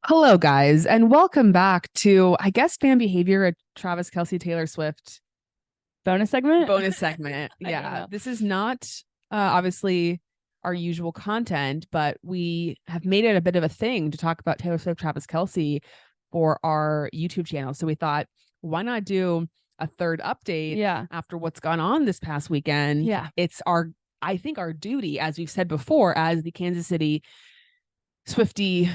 Hello, guys, and welcome back to, I guess, fan behavior, a Travis Kelce Taylor Swift Bonus segment? bonus segment. I don't Yeah, know. this is not obviously our usual content, but we have made it a bit of a thing to talk about Taylor Swift, Travis Kelce for our YouTube channel. So we thought, why not do a third update Yeah. after what's gone on this past weekend? Yeah. It's I think, our duty, as we've said before, as the Kansas City Swiftie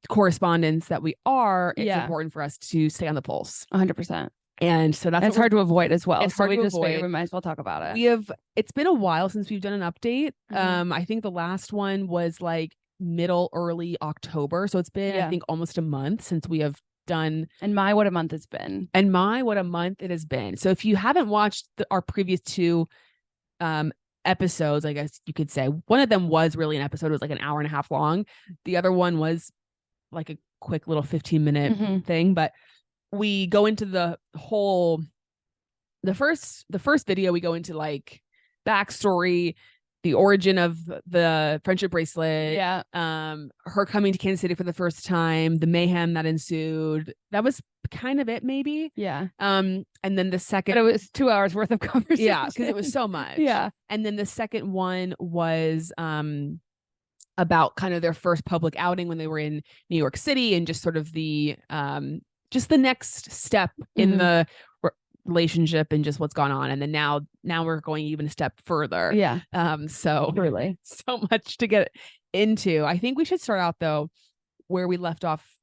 correspondents that we are, it's Yeah. important for us to stay on the pulse. 100%. And so that's And it's hard to avoid as well. it's So hard we to just figured avoid. we might as well talk about it. It's been a while since we've done an update. Mhm. I think the last one was like early October. So it's been, I think, almost a month since we have done. And what a month it's been. And what a month it has been. So if you haven't watched our previous two episodes, I guess you could say, one of them was really an episode. It was like an hour and a half long. The other one was like a quick little 15-minute thing, but we go into the first video. We go into like backstory, the origin of the friendship bracelet, her coming to Kansas City for the first time, the mayhem that ensued. That was kind of it, maybe. And then the second, but it was 2 hours worth of conversation. Yeah, because it was so much. And then the second one was about kind of their first public outing when they were in New York City, and just sort of the next step in the relationship and just what's gone on. And then now we're going even a step further. So really so much to get into. I think we should start out though where we left off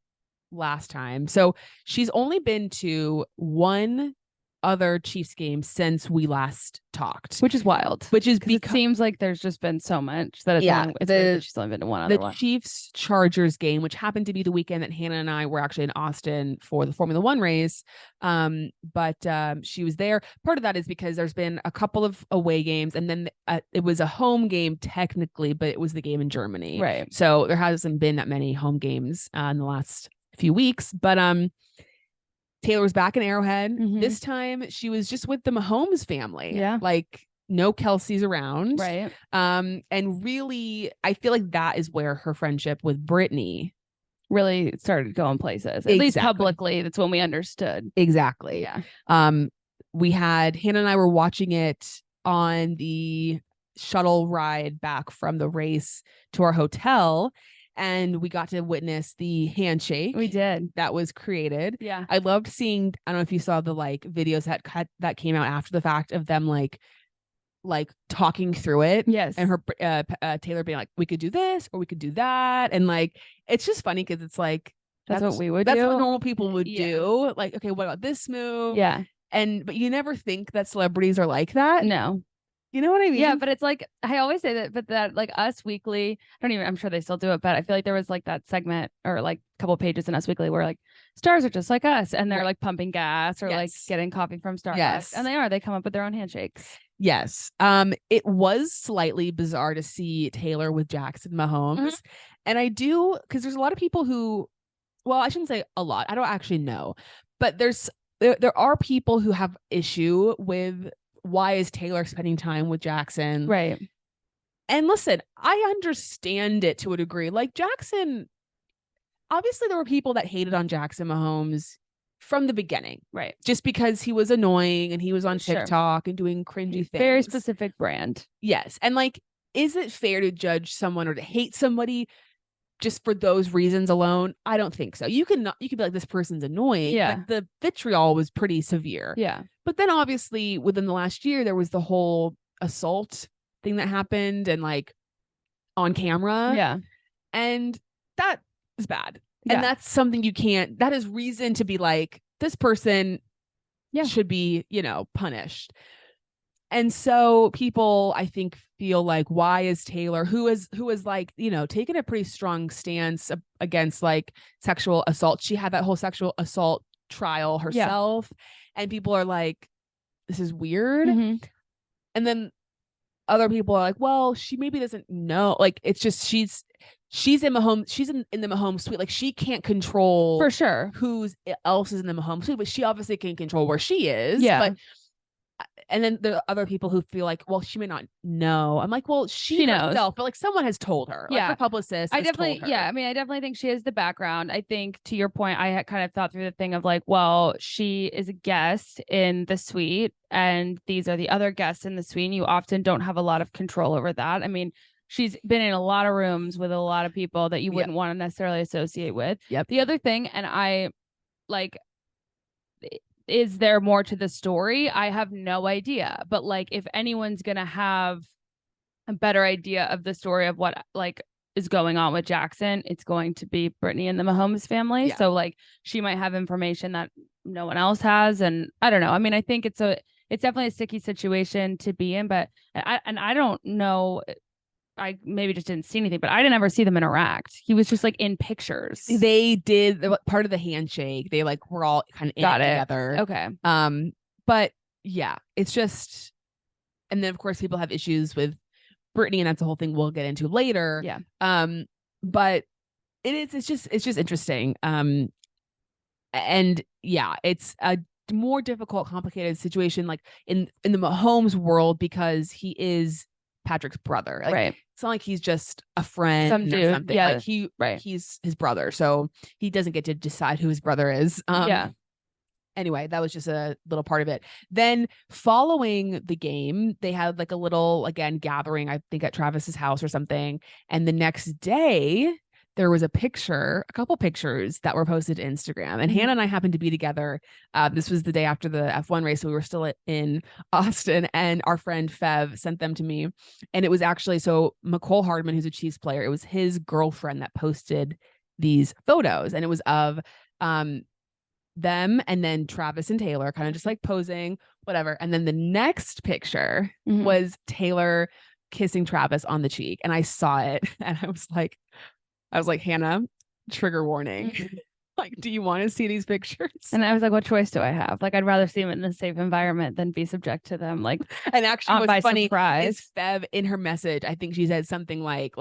last time. So she's only been to one other Chiefs game since we last talked, which is wild. Because it seems like there's just been so much that she's only been to one other one. The Chiefs Chargers game, which happened to be the weekend that Hannah and I were actually in Austin for the Formula One race. But she was there. Part of that is because there's been a couple of away games, and then it was a home game technically, but it was the game in Germany. Right. So there hasn't been that many home games in the last few weeks. But Taylor was back in Arrowhead. This time she was just with the Mahomes family. Like no Kelce's around. Right. And really, I feel like that is where her friendship with Brittany really started going places. At least publicly, that's when we understood. Exactly. Yeah. We had Hannah and I were watching it on the shuttle ride back from the race to our hotel, and we got to witness the handshake. We did. That was created. Yeah. I loved seeing, I don't know if you saw the like videos that came out after the fact of them like talking through it. Yes. And her Taylor being like, we could do this or we could do that. And like, it's just funny because it's like, that's what we would do. That's what normal people would do. Like, okay, what about this move? Yeah. But you never think that celebrities are like that. No. You know what I mean? Yeah, but it's like, I always say that, but that like Us Weekly, I'm sure they still do it, but I feel like there was like that segment or like a couple of pages in Us Weekly where like stars are just like us, and they're like pumping gas or like getting coffee from Starbucks. Yes. And they come up with their own handshakes. Yes. It was slightly bizarre to see Taylor with Jackson Mahomes. And I do, because there's a lot of people who, well, I shouldn't say a lot, I don't actually know, but there are people who have issue with, why is Taylor spending time with Jackson? Right. And listen, I understand it to a degree. Like Jackson, obviously there were people that hated on Jackson Mahomes from the beginning. Right. Just because he was annoying and he was on TikTok and doing cringy things. Very specific brand. Yes. And like, is it fair to judge someone or to hate somebody just for those reasons alone? I don't think so. You can be like, this person's annoying. Yeah. But the vitriol was pretty severe. Yeah. But then obviously within the last year, there was the whole assault thing that happened and like on camera. Yeah. And that is bad. Yeah. And that's something that is reason to be like, this person should be, punished. And so people, I think, feel like, why is Taylor, who is like, taken a pretty strong stance against like sexual assault. She had that whole sexual assault trial herself. And people are like, this is weird. And then other people are like, well, she maybe doesn't know. Like, it's just, she's in Mahomes. She's in the Mahomes suite. Like, she can't control for sure who else is in the Mahomes suite, but she obviously can control where she is. Yeah. But and then there are other people who feel like, well, she may not know. I'm like, well, she knows herself, but like someone has told her. Like her publicist has told her. I mean, I definitely think she has the background. I think to your point, I had kind of thought through the thing of like, well, she is a guest in the suite and these are the other guests in the suite. And you often don't have a lot of control over that. I mean, she's been in a lot of rooms with a lot of people that you wouldn't want to necessarily associate with. The other thing, and I like, is there more to the story? I have no idea. But like, if anyone's going to have a better idea of the story of what like is going on with Jackson, it's going to be Brittany and the Mahomes family. So like, she might have information that no one else has. And I don't know. I mean, I think it's definitely a sticky situation to be in, but I don't know. I maybe just didn't see anything, but I didn't ever see them interact. He was just like in pictures. They did part of the handshake. They like were all kind of in it together. Okay. But yeah, it's just, and then of course people have issues with Brittany, and that's the whole thing we'll get into later. Yeah. But it's just interesting. And yeah, it's a more difficult, complicated situation like in the Mahomes world because he is Patrick's brother. Like, right. It's not like he's just a friend Some dude. or something. Yeah. Like he's his brother. So he doesn't get to decide who his brother is. Anyway, that was just a little part of it. Then following the game, they had like a little, again, gathering, I think at Travis's house or something. And the next day there was a couple pictures that were posted to Instagram. And Hannah and I happened to be together. This was the day after the F1 race. So we were still in Austin, and our friend Fev sent them to me. And it was actually, so McCole Hardman, who's a Chiefs player, it was his girlfriend that posted these photos. And it was of them and then Travis and Taylor kind of just like posing, whatever. And then the next picture was Taylor kissing Travis on the cheek. And I saw it and I was like, Hannah, trigger warning. Like, do you want to see these pictures? And I was like, what choice do I have? Like, I'd rather see them in a safe environment than be subject to them. Like, and actually what's funny surprise. Is Fev in her message, I think she said something like,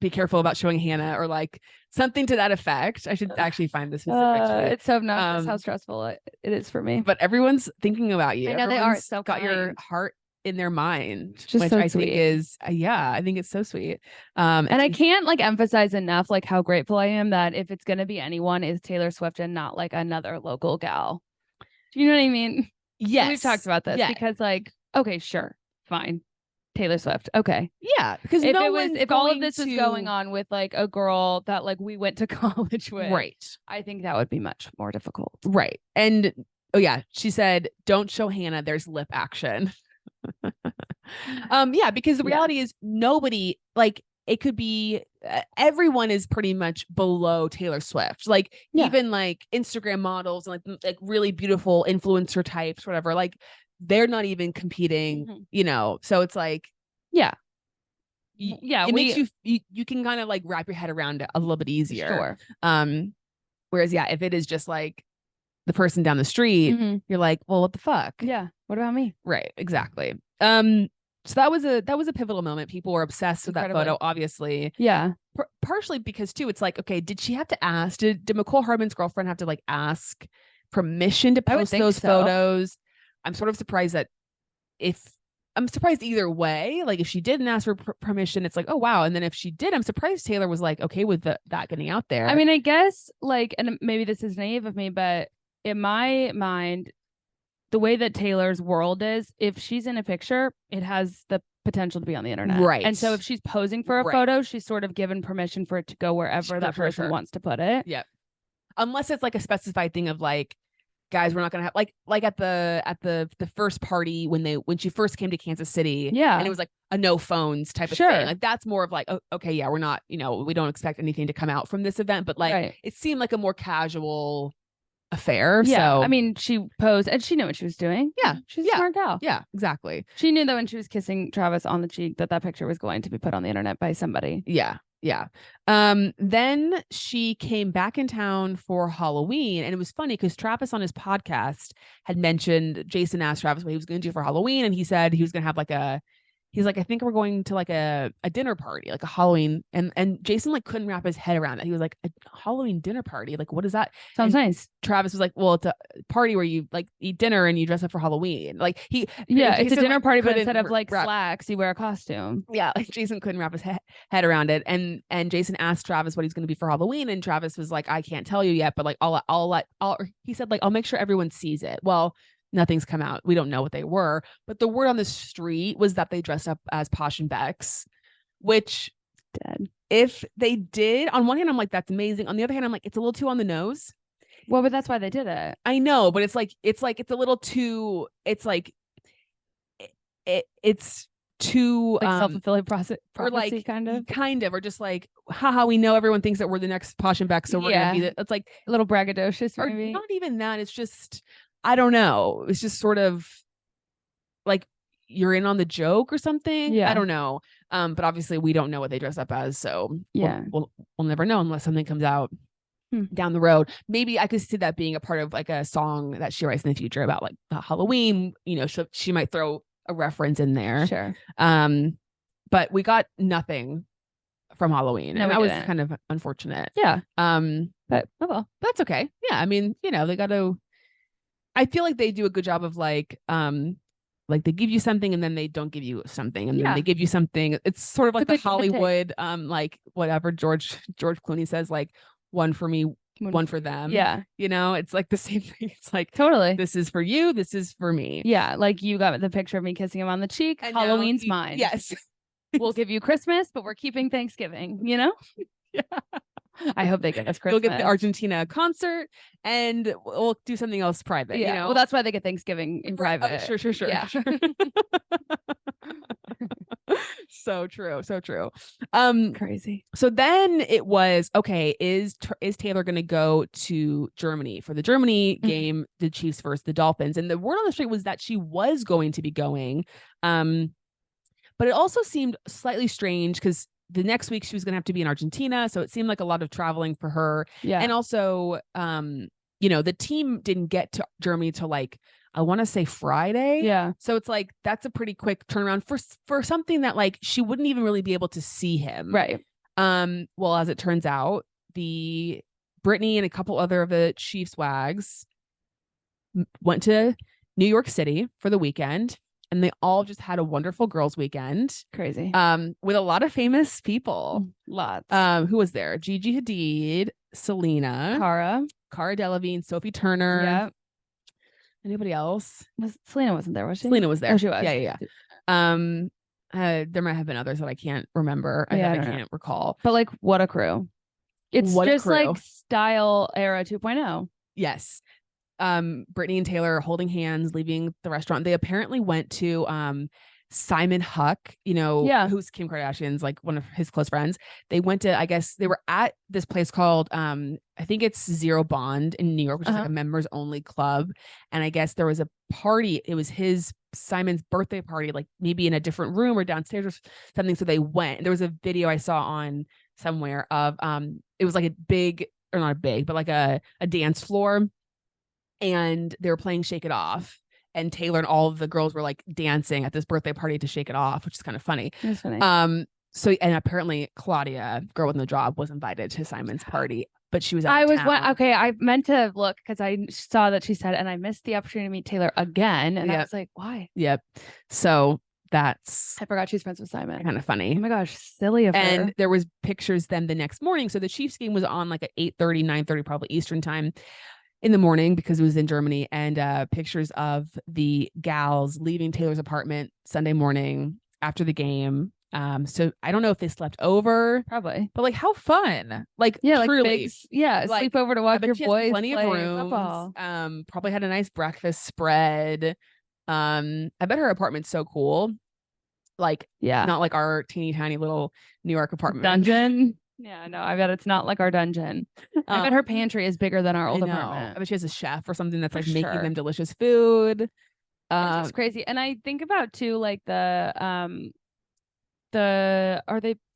be careful about showing Hannah, or like something to that effect. I should actually find this specific picture. It's so obnoxious how stressful it is for me. But everyone's thinking about you. I know they are. So got your heart in their mind, just which so I sweet. think is I think it's so sweet. And I can't like emphasize enough like how grateful I am that if it's gonna be anyone, is Taylor Swift and not like another local gal. Do you know what I mean? Yes, we've talked about this because like, okay, sure, fine, Taylor Swift, okay, yeah, because if all of this was going on with like a girl that like we went to college with, right, I think that would be much more difficult, right? And oh yeah, she said, don't show Hannah, there's lip action. Yeah, because the reality is nobody, like, it could be everyone is pretty much below Taylor Swift, like even like Instagram models and like really beautiful influencer types, whatever, like they're not even competing, you know. So it's like it makes you can kind of like wrap your head around it a little bit easier. Whereas if it is just like the person down the street, you're like, well, what the fuck? Yeah, what about me? Right, exactly. So that was a pivotal moment. People were obsessed with that photo, obviously. Yeah. Partially because too, it's like, okay, did she have to ask? Did McCole Hardman's girlfriend have to like ask permission to post those photos? I'm sort of surprised I'm surprised either way. Like if she didn't ask for permission, it's like, oh wow. And then if she did, I'm surprised Taylor was like, okay with that getting out there. I mean, I guess like, and maybe this is naive of me, but in my mind, the way that Taylor's world is, if she's in a picture, it has the potential to be on the internet. Right. And so if she's posing for a photo, she's sort of given permission for it to go wherever that person wants to put it. Yeah. Unless it's like a specified thing of like, guys, we're not gonna have like at the first party when she first came to Kansas City. Yeah. And it was like a no phones type of thing. Like that's more of like, oh, okay, yeah, we're not, we don't expect anything to come out from this event. But like it seemed like a more casual affair. Yeah. So I mean, she posed and she knew what she was doing. Yeah. She's a smart gal. Yeah, exactly. She knew that when she was kissing Travis on the cheek that picture was going to be put on the internet by somebody. Yeah. Yeah. Then she came back in town for Halloween, and it was funny because Travis on his podcast had mentioned, Jason asked Travis what he was going to do for Halloween, and he said he was going to have like he's like, I think we're going to like a dinner party, like a Halloween. And Jason like couldn't wrap his head around that. He was like, a Halloween dinner party? Like, what is that? Sounds nice. Travis was like, well, it's a party where you like eat dinner and you dress up for Halloween. Like it's a dinner party, but instead of like slacks, you wear a costume. Yeah, like Jason couldn't wrap his head around it. And Jason asked Travis what he's going to be for Halloween, and Travis was like, I can't tell you yet, but like he said like, I'll make sure everyone sees it. Well, nothing's come out. We don't know what they were, but the word on the street was that they dressed up as Posh and Bex, which if they did, on one hand, I'm like, that's amazing. On the other hand, I'm like, it's a little too on the nose. Well, but that's why they did it. I know, but it's a little too, it's like, it's too like self-fulfilling prophecy, or like kind of, or just like, haha, we know everyone thinks that we're the next Posh and Bex, so we're gonna be it's like a little braggadocious, maybe. Or not even that. It's just, I don't know. It's just sort of like you're in on the joke or something. Yeah. I don't know. But obviously we don't know what they dress up as. So yeah, we'll never know unless something comes out down the road. Maybe I could see that being a part of like a song that she writes in the future about like Halloween, you know, she might throw a reference in there. Sure. But we got nothing from Halloween. And that was kind of unfortunate. Yeah. But oh well, that's okay. Yeah. I mean, you know, they got to, I feel like they do a good job of like they give you something and then they don't give you something and then they give you something. It's sort of like the Hollywood, like whatever George Clooney says, like one for me, one for them. Yeah. You know, it's like the same thing. It's like, totally, this is for you. This is for me. Yeah. Like you got the picture of me kissing him on the cheek. And Halloween's mine. Yes. We'll give you Christmas, but we're keeping Thanksgiving, you know? Yeah. I hope they get us Christmas. We'll get the Argentina concert and we'll do something else private. Yeah. You know? Well, that's why they get Thanksgiving in private. Oh, sure. Yeah. Sure. So true. Crazy. So then it was, okay, is Taylor going to go to Germany for the Germany game, the Chiefs versus the Dolphins? And the word on the street was that she was going to be going. But it also seemed slightly strange because the next week she was going to have to be in Argentina. So it seemed like a lot of traveling for her. Yeah. And also, you know, the team didn't get to Germany till like, I want to say Friday. Yeah. So it's like, that's a pretty quick turnaround for something that like, she wouldn't even really be able to see him. Right. Well, as it turns out, Brittany and a couple other of the Chiefs wags went to New York City for the weekend. And they all just had a wonderful girls' weekend. Crazy. With a lot of famous people. Lots. Who was there? Gigi Hadid, Selena, Cara Delevingne, Sophie Turner. Yeah. Anybody else? Selena wasn't there, was she? Selena was there. Oh, she was. Yeah. There might have been others that I can't remember. I can't recall. But like, what a crew. It's just like Style Era 2.0. Yes. Brittany and Taylor holding hands, leaving the restaurant. They apparently went to Simon Huck, you know, who's Kim Kardashian's like one of his close friends. They went to, I guess they were at this place called I think it's Zero Bond in New York, which is like a members only club. And I guess there was a party. It was Simon's birthday party, like maybe in a different room or downstairs or something. So they went. There was a video I saw on somewhere of it was like a big, or not a big, but like a dance floor. And they were playing Shake It Off. And Taylor and all of the girls were like dancing at this birthday party to Shake It Off, which is kind of funny. That's funny. So, and apparently Claudia, girl with no job, was invited to Simon's party, but she was out of town. I meant to look because I saw that she said, and I missed the opportunity to meet Taylor again. And I was like, why? Yep. So I forgot she's friends with Simon. Kind of funny. Oh my gosh, silly of her. And there was pictures then the next morning. So the Chiefs game was on like at 8:30, 9:30, probably Eastern time in the morning because it was in Germany, and pictures of the gals leaving Taylor's apartment Sunday morning after the game. So I don't know if they slept over, probably, but like how fun, like truly, like, sleep over to watch your boys plenty of rooms. Football. Probably had a nice breakfast spread. I bet her apartment's so cool, like not like our teeny tiny little New York apartment dungeon. Yeah, no, I bet it's not like our dungeon. I bet her pantry is bigger than our old apartment. I bet she has a chef or something that's like making them delicious food. It's crazy. And I think about too, like the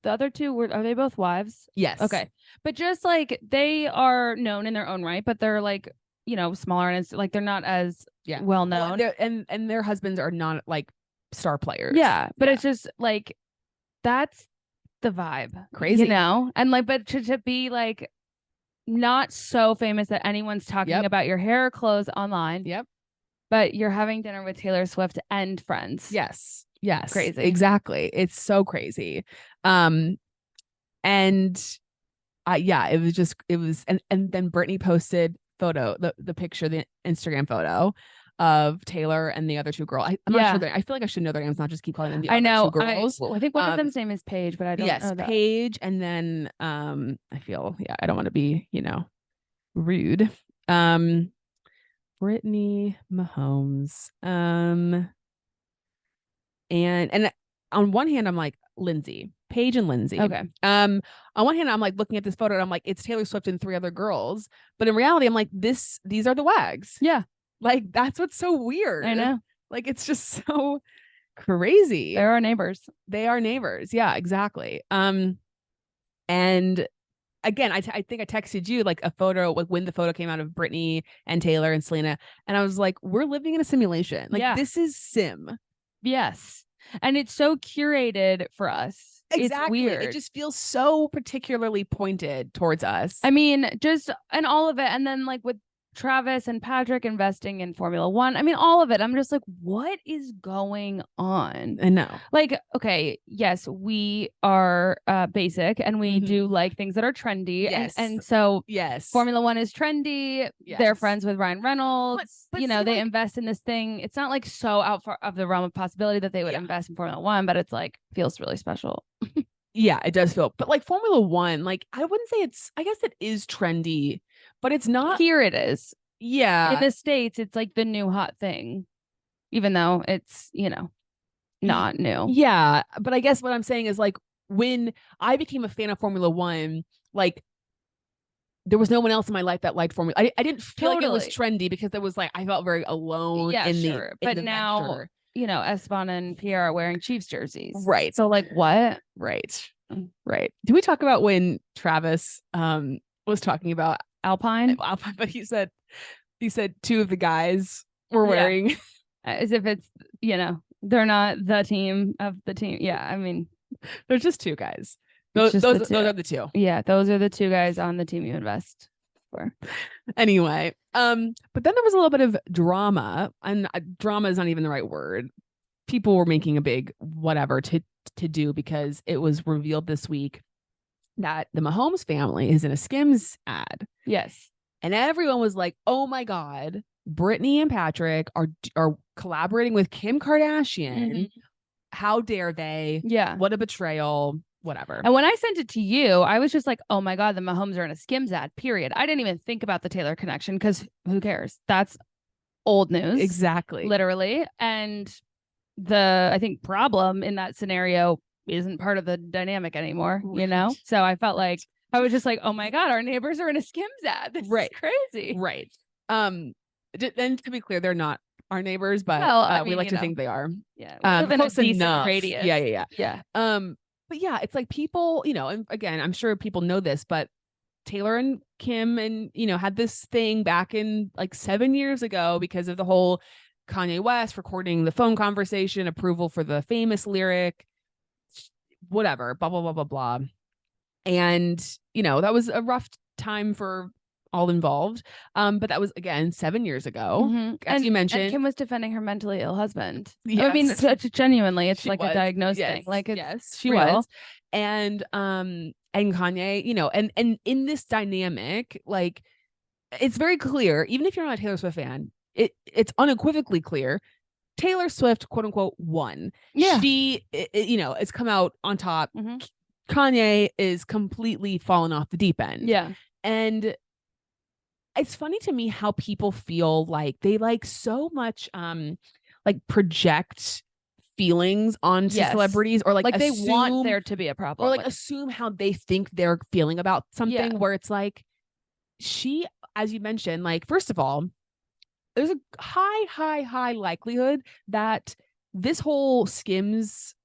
other two are they both wives? Yes. Okay. But just like they are known in their own right, but they're like, you know, smaller and it's like they're not as well known. Well, and their husbands are not like star players. Yeah, but it's just like that's the vibe. Crazy. You know? And like, but to be like not so famous that anyone's talking about your hair or clothes online. Yep. But you're having dinner with Taylor Swift and friends. Yes. Crazy. Exactly. It's so crazy. And it was and then Brittany posted the picture, the Instagram photo of Taylor and the other two girls. I'm not sure. I feel like I should know their names, not just keep calling them the other two girls. I think one of them's name is Paige, but I don't know that. Paige, and then I feel I don't want to be rude. Brittany Mahomes. And on one hand, I'm like Lindsay, Paige and Lindsay. Okay. On one hand, I'm like looking at this photo and I'm like, it's Taylor Swift and 3 other girls. But in reality, I'm like, these are the wags. Yeah. Like, that's what's so weird. I know. Like, it's just so crazy. They're our neighbors. They are neighbors. Yeah, exactly. And again, I think I texted you like a photo, like when the photo came out of Brittany and Taylor and Selena. And I was like, we're living in a simulation. Like, this is Sim. Yes. And it's so curated for us. Exactly. It's weird. It just feels so particularly pointed towards us. I mean, and all of it. And then like with Travis and Patrick investing in Formula One. I mean, all of it. I'm just like, what is going on? I know. Like, okay, yes, we are basic and we do like things that are trendy. Yes. And so yes, Formula One is trendy. Yes. They're friends with Ryan Reynolds. But they invest in this thing. It's not like so out of the realm of possibility that they would invest in Formula One, but it's like feels really special. Yeah, it does feel. But like Formula One, like I wouldn't say I guess it is trendy, but it's not. Here it is. Yeah. In the States, it's like the new hot thing, even though it's, not new. Yeah. But I guess what I'm saying is like when I became a fan of Formula One, like there was no one else in my life that liked Formula. I didn't feel like it was trendy because it was like I felt very alone but now venture. Esteban and Pierre are wearing Chiefs jerseys. Right. So like what? Right. Did we talk about when Travis was talking about Alpine, but he said 2 of the guys were wearing as if it's, they're not the team of the team. Yeah. I mean, there's just 2 guys. Those are the 2. Yeah. Those are the 2 guys on the team you invest for. Anyway, but then there was a little bit of drama, and drama is not even the right word. People were making a big whatever to do because it was revealed this week that the Mahomes family is in a Skims ad. Yes. And everyone was like, oh my God, Brittany and Patrick are collaborating with Kim Kardashian. Mm-hmm. How dare they? Yeah. What a betrayal. Whatever. And when I sent it to you, I was just like, oh my God, the Mahomes are in a Skims ad, period. I didn't even think about the Taylor connection because who cares? That's old news. Exactly. Literally. And I think problem in that scenario isn't part of the dynamic anymore, So I felt like I was just like, oh my God, our neighbors are in a Skims ad. This is crazy. Right. And to be clear, they're not our neighbors, but we like to think they are. Yeah. Within a decent radius. Yeah. But yeah, it's like people, and again, I'm sure people know this, but Taylor and Kim and, had this thing back in like 7 years ago because of the whole Kanye West recording the phone conversation, approval for the famous lyric, whatever, blah, blah, blah, blah, blah. And, that was a rough time for all involved. But that was, again, 7 years ago, as you mentioned. And Kim was defending her mentally ill husband. Yes. I mean, genuinely, it's like a diagnosed thing. Like, she was. And Kanye, and in this dynamic, like, it's very clear, even if you're not a Taylor Swift fan, it's unequivocally clear Taylor Swift, quote unquote, won. Yeah. She, has come out on top. Mm-hmm. Kanye is completely fallen off the deep end. Yeah. And it's funny to me how people feel like they like so much like project feelings onto celebrities, or like they want there to be a problem, or like assume how they think they're feeling about something, where it's like she, as you mentioned, like, first of all, there's a high likelihood that this whole Skims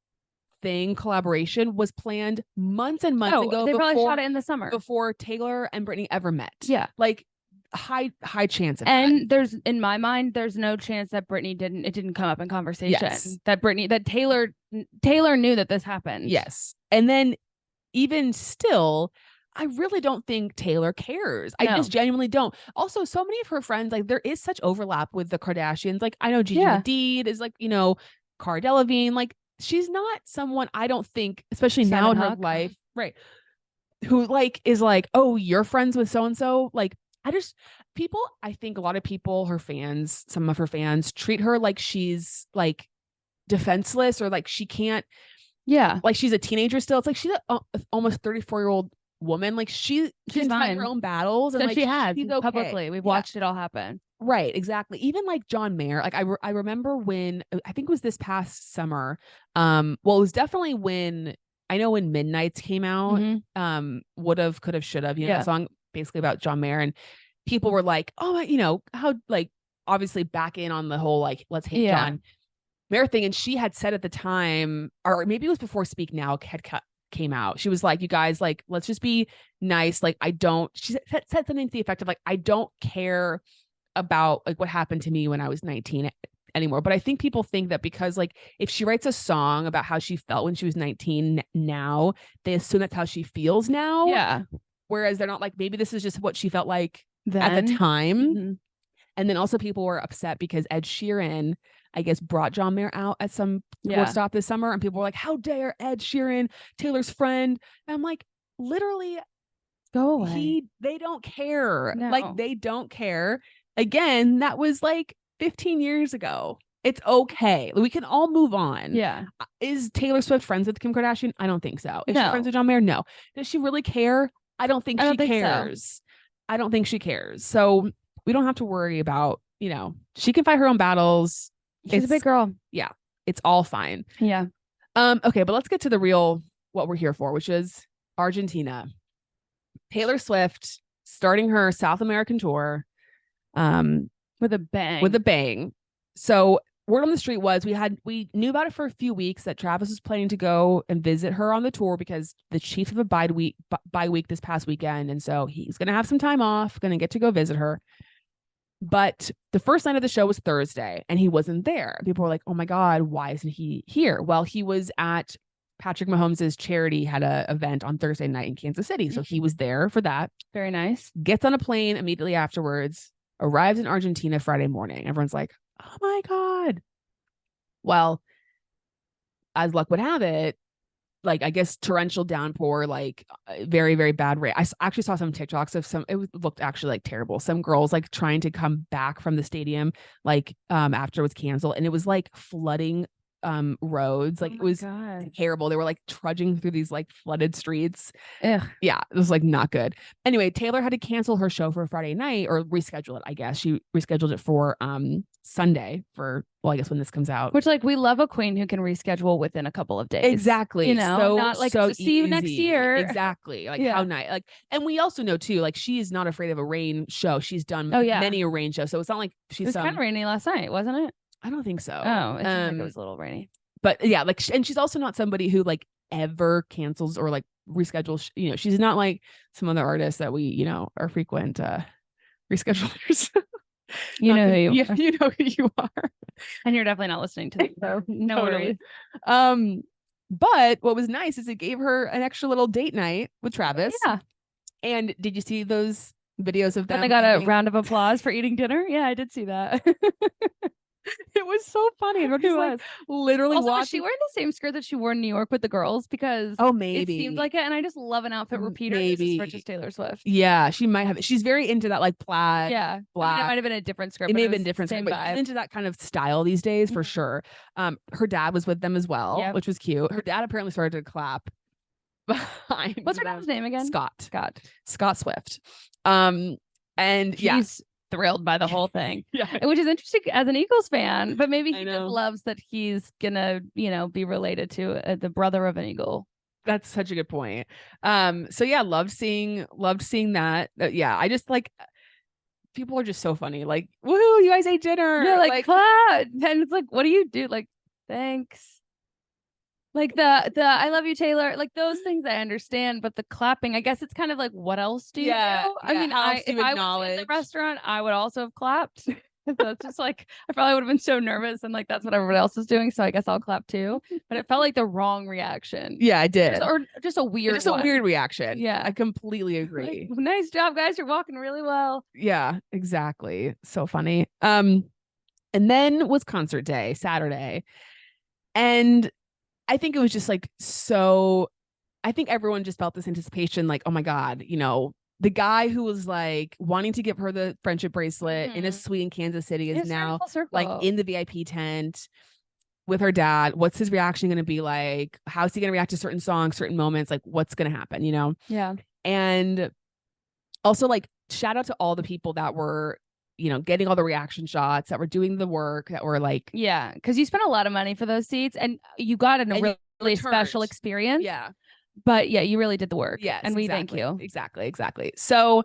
thing collaboration was planned months and months ago. They probably shot it in the summer before Taylor and Brittany ever met. Yeah. Like, high chance of and that. there's, in my mind, there's no chance that Brittany didn't come up in conversation. Yes. That Taylor knew that this happened. Yes. And then even still, I really don't think Taylor cares. No. I just genuinely don't. Also, so many of her friends, like there is such overlap with the Kardashians. Like I know Gigi Hadid is like, Cara Delevingne. Like she's not someone I don't think, especially now in her life, right? Who like is like, oh, you're friends with so and so. Like I think a lot of people, her fans, some of her fans treat her like she's like defenseless or like she can't. Yeah. Like she's a teenager still. It's like she's a almost 34-year-old woman. Like she can fight her own battles. And so like she has okay. publicly. We've watched it all happen. Right. Exactly. Even like John Mayer. Like I remember when, I think it was this past summer. Well, it was definitely when Midnights came out. Would've, could've, should've, a song basically about John Mayer, and people were like, oh, how like obviously back in on the whole like let's hate John Mayer thing. And she had said at the time, or maybe it was before Speak Now came out. She was like, you guys, like, let's just be nice. Like, she said something to the effect of like, I don't care about like what happened to me when I was 19 anymore. But I think people think that because like if she writes a song about how she felt when she was 19 now, they assume that's how she feels now. Yeah. Whereas they're not like, maybe this is just what she felt like then, at the time. And then also people were upset because Ed Sheeran, I guess, brought John Mayer out at some tour stop this summer. And people were like, how dare Ed Sheeran, Taylor's friend. And I'm like, literally, go away. They don't care. No. Like, they don't care. Again, that was like 15 years ago. It's okay. We can all move on. Yeah. Is Taylor Swift friends with Kim Kardashian? I don't think so. Is she friends with John Mayer? No. Does she really care? I don't think she cares. I don't think she cares. So we don't have to worry about, she can fight her own battles. She's a big girl. Yeah. It's all fine. Yeah. Okay, but let's get to the real what we're here for, which is Argentina. Taylor Swift starting her South American tour. With a bang. So word on the street was we knew about it for a few weeks that Travis was planning to go and visit her on the tour because the chief of a bye week this past weekend. And so he's going to have some time off, going to get to go visit her. But the first night of the show was Thursday and he wasn't there. People were like, oh my God, why isn't he here? Well, he was at Patrick Mahomes' charity had an event on Thursday night in Kansas City. So he was there for that. Very nice. Gets on a plane immediately afterwards, arrives in Argentina Friday morning. Everyone's like, oh my God. Well, as luck would have it, like, I guess torrential downpour, like very, very bad rain. I actually saw some TikToks of it looked actually like terrible. Some girls like trying to come back from the stadium, like after it was canceled, and it was like flooding roads. Like it was terrible. They were like trudging through these like flooded streets. Ugh. Yeah, it was like not good. Anyway, Taylor had to cancel her show for Friday night, or reschedule it. I guess she rescheduled it for Sunday for, well, I guess when this comes out. Which, like, we love a queen who can reschedule within a couple of days. Exactly. Not like see you next year. Exactly. Like how nice. Like, and we also know too, like she is not afraid of a rain show. She's done many a rain show, so it's not like she's. It was kind of rainy last night, wasn't it? I don't think so. Oh, it seemed like it was a little rainy. But yeah, like, and she's also not somebody who like ever cancels or like reschedules. She's not like some other artists that we, are frequent reschedulers. You know who you are. You know who you are. And you're definitely not listening to this, so no worries. But what was nice is it gave her an extra little date night with Travis. Yeah. And did you see those videos of them? And they got a round of applause for eating dinner. Yeah, I did see that. It was so funny. We're just like literally also, watching. Was she wearing the same skirt that she wore in New York with the girls? Because maybe it seemed like it. And I just love an outfit repeater as much as Taylor Swift. Yeah, she might have. She's very into that like plaid. Yeah, black. It might have been a different skirt. It may have been different, but she's into that kind of style these days for sure. Her dad was with them as well, which was cute. Her dad apparently started to clap behind. What's her dad's name again? Scott Swift. And he's thrilled by the whole thing. Which is interesting as an Eagles fan, but maybe he just loves that he's gonna, be related to the brother of an Eagle. That's such a good point. So yeah, loved seeing that. I just like, people are just so funny. Like, woohoo, you guys ate dinner. Yeah, like clap. And it's like, what do you do? Like, thanks. Like the I love you, Taylor. Like those things I understand, but the clapping, I guess it's kind of like, what else do you do? I mean, if I was in the restaurant, I would also have clapped. So it's just like, I probably would have been so nervous and like, that's what everyone else is doing. So I guess I'll clap too. But it felt like the wrong reaction. Yeah, I did. Or just a weird a weird reaction. Yeah. I completely agree. Like, nice job, guys. You're walking really well. Yeah, exactly. So funny. And then was concert day, Saturday. And I think it was just like, so I think everyone just felt this anticipation, like, oh my God, you know, the guy who was like wanting to give her the friendship bracelet in a suite in Kansas City is now like in the VIP tent with her dad. What's his reaction going to be like? How's he going to react to certain songs, certain moments? Like, what's going to happen, you know? Yeah. And also, like, shout out to all the people that were, you know, getting all the reaction shots, that were doing the work, that were like, yeah, because you spent a lot of money for those seats and you got a really special experience. Yeah. But yeah, you really did the work. Yes. And we thank you. Exactly. So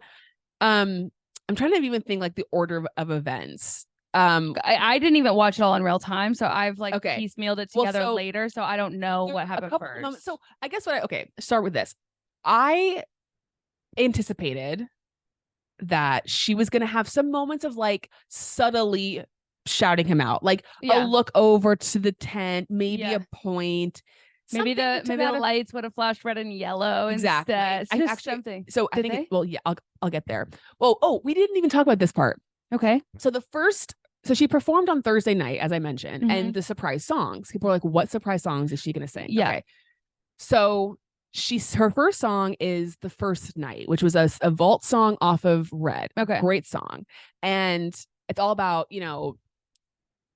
I'm trying to even think like the order of events. I didn't even watch it all in real time. So I've like piecemealed it together so later. So I don't know what happened first. Moments. So I guess start with this. I anticipated that she was going to have some moments of like subtly shouting him out, like a look over to the tent, maybe a point. Maybe the lights would have flashed red and yellow instead. Something. So I think I'll get there. Well, we didn't even talk about this part. Okay. So she performed on Thursday night, as I mentioned, and the surprise songs. People are like, what surprise songs is she going to sing? Yeah. Okay. So her first song is The First Night, which was a vault song off of Red. Okay. Great song. And it's all about, you know,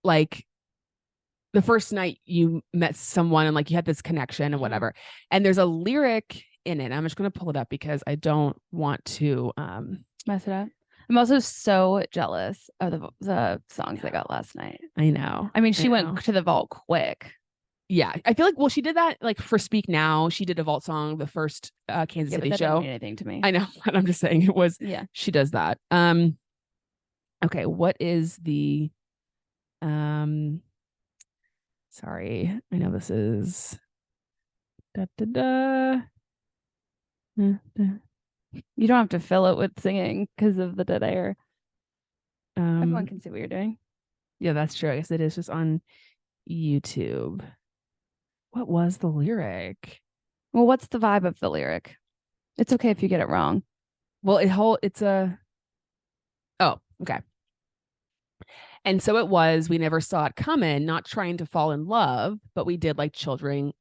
like the first night you met someone and like you had this connection and whatever. And there's a lyric in it. I'm just going to pull it up because I don't want to mess it up. I'm also so jealous of the songs I got last night. I know. I mean, she went to the vault quick. Yeah, I feel like, well, she did that like for Speak Now. She did a vault song, the first Kansas City that show. Didn't mean anything to me. I know, but I'm just saying it was. Yeah, she does that. Okay, what is the sorry, I know this is You don't have to fill it with singing because of the dead air. Everyone can see what you're doing. Yeah, that's true. I guess it is just on YouTube. What was the lyric? Well, what's the vibe of the lyric? It's okay if you get it wrong. Well, okay. And so it was, we never saw it coming, not trying to fall in love, but we did like children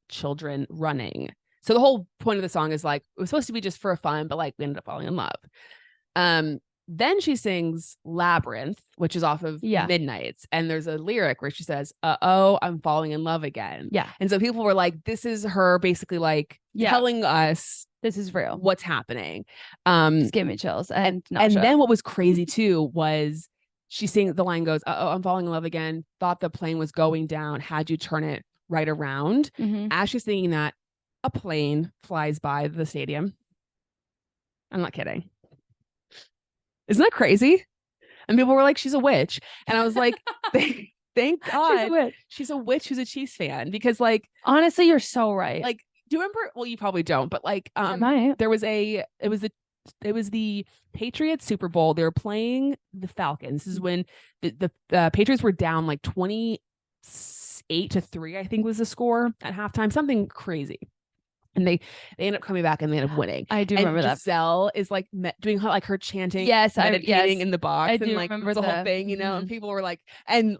running. So the whole point of the song is like, it was supposed to be just for fun, but like we ended up falling in love. Then she sings Labyrinth, which is off of Midnights. And there's a lyric where she says, uh-oh, I'm falling in love again. Yeah. And so people were like, this is her basically like telling us this is real. What's happening. Just give me chills. And then what was crazy too was she sings, the line goes, uh-oh, I'm falling in love again. Thought the plane was going down. Had you turn it right around. As she's singing that, a plane flies by the stadium. I'm not kidding. Isn't that crazy? And people were like, she's a witch. And I was like, thank God she's a witch who's a Chiefs fan. Because like, honestly, you're so right. Like, do you remember? Well, you probably don't, but like, there was it was the Patriots Super Bowl. They were playing the Falcons. This is when the Patriots were down like 28-3, I think was the score at halftime, something crazy. And they end up coming back and they end up winning. I do remember that. Giselle is like doing her chanting, meditating in the box. I do and like remember the whole thing, you know. And people were like, and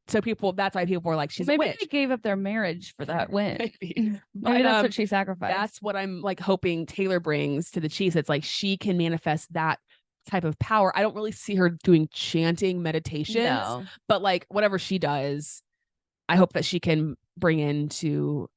so that's why people were like, she's a witch. They gave up their marriage for that win. Maybe that's what she sacrificed. That's what I'm like hoping Taylor brings to the Chiefs. It's like she can manifest that type of power. I don't really see her doing chanting meditations, but like whatever she does, I hope that she can bring in to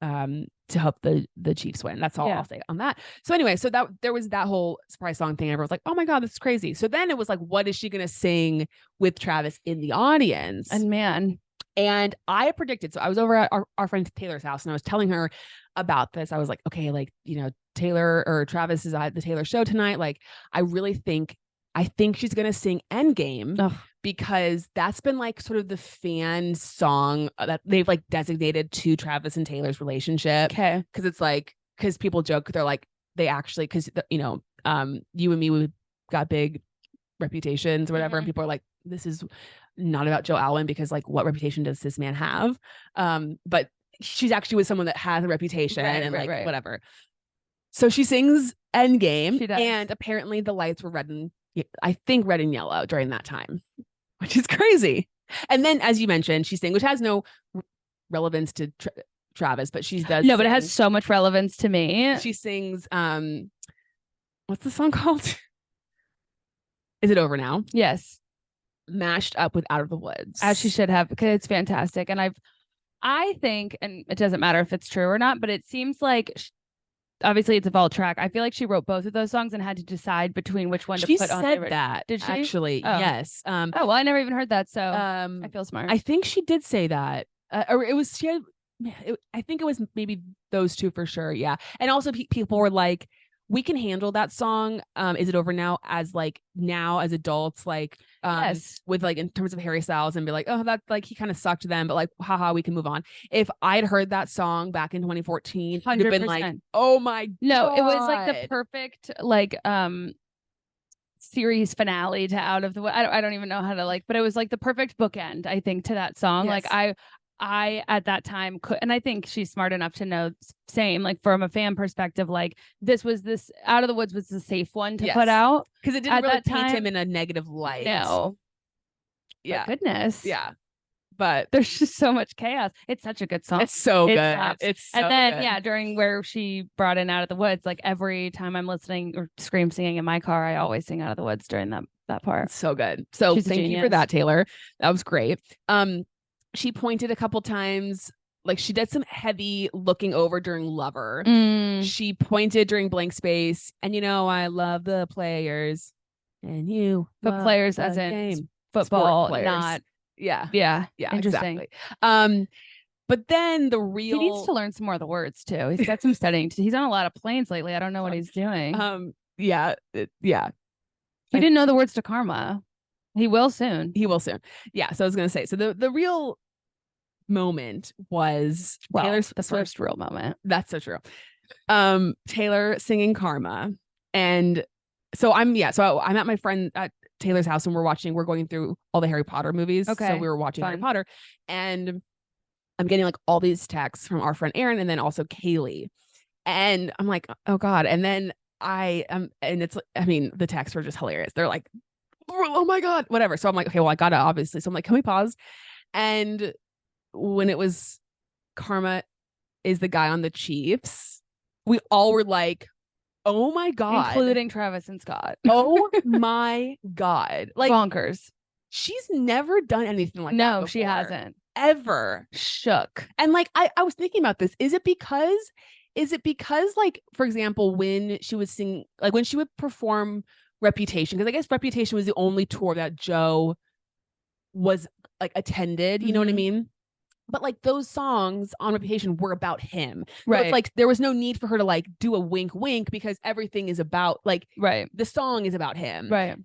help the Chiefs win. That's all I'll say on that. So anyway, so that there was that whole surprise song thing. Everyone's like, oh my God, this is crazy. So then it was like, what is she going to sing with Travis in the audience? And I predicted, so I was over at our friend Taylor's house and I was telling her about this. I was like, okay, like, you know, Taylor or Travis is at the Taylor show tonight. Like, I really think I think she's going to sing Endgame. Ugh. Because that's been like sort of the fan song that they've like designated to Travis and Taylor's relationship. Okay. Because it's like, because people joke, they're like, they actually, because, you know, you and me, we got big reputations or whatever. And people are like, this is not about Joe Alwyn because like, what reputation does this man have? But she's actually with someone that has a reputation and whatever. So she sings Endgame, and apparently the lights were red and yellow during that time, which is crazy. And then, as you mentioned, she sang, which has no relevance to Travis, but she does. No, but it has so much relevance to me. She sings, what's the song called? Is It Over Now? Yes. Mashed up with Out of the Woods. As she should have, because it's fantastic. And I think, and it doesn't matter if it's true or not, but it seems like obviously it's a vault track. I feel like she wrote both of those songs and had to decide between which one to put on. She said that. Did she? Actually, yes. Oh, well, I never even heard that, so I feel smart. I think she did say that. Or it was I think it was maybe those two for sure. Yeah. And also people were like, we can handle that song. Is It Over Now as like now as adults, like yes, with like in terms of Harry Styles, and be like, oh, that like he kind of sucked them, but like haha, we can move on. If I'd heard that song back in 2014, I'd have been like, oh my no, God. It was like the perfect like series finale to Out of the Woods. I don't even know how to like, but it was like the perfect bookend, I think, to that song. Yes. Like I at that time could, and I think she's smart enough to know, same, like from a fan perspective, like this Out of the Woods was the safe one to put out, because it didn't really paint him in a negative light. No. Yeah. But goodness. Yeah. But there's just so much chaos. It's such a good song. It's so good. It's so and then good. During where she brought in Out of the Woods, like every time I'm listening or scream singing in my car, I always sing Out of the Woods during that part. It's so good. So thank you for that, Taylor. That was great. She pointed a couple times, like she did some heavy looking over during Lover. She pointed during Blank Space, and I love the players, and the players as in football, not yeah. Interesting. Exactly. But then he needs to learn some more of the words too. He's got some studying. He's on a lot of planes lately. I don't know what he's doing. Yeah. He didn't know the words to Karma. He will soon. Yeah. So I was going to say, so the real moment was Taylor's first real moment. That's so true. Taylor singing Karma. And so I'm at my friend at Taylor's house, and we're going through all the Harry Potter movies. Okay. So we were watching Harry Potter, and I'm getting like all these texts from our friend Erin, and then also Kaylee. And I'm like, oh God. And then and the texts were just hilarious. They're like, oh my God, whatever. So I'm like, okay, well, I gotta obviously. So I'm like, can we pause? And when it was Karma is the guy on the Chiefs, we all were like, oh my God. Including Travis and Scott. Oh my God. Like bonkers. She's never done anything like that. No, she hasn't. Ever. Shook. And like, I was thinking about this. Is it because like, for example, when she would sing, like when she would perform Reputation, because I guess Reputation was the only tour that Joe was like attended, you know what I mean? But like those songs on Reputation were about him. Right. So it's like there was no need for her to like do a wink wink, because everything is about like the song is about him. Right.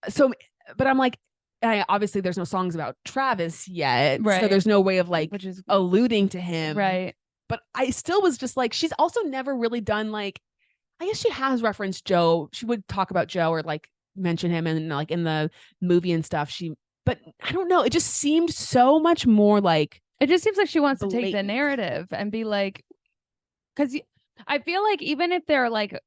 So but I'm like, obviously there's no songs about Travis yet. Right. So there's no way of like alluding to him. Right. But I still was just like, she's also never really done like, I guess she has referenced Joe. She would talk about Joe or like mention him and like in the movie and stuff. But I don't know. It just seemed so much more like. It just seems like she wants to take the narrative and be like, because I feel like even if they're like,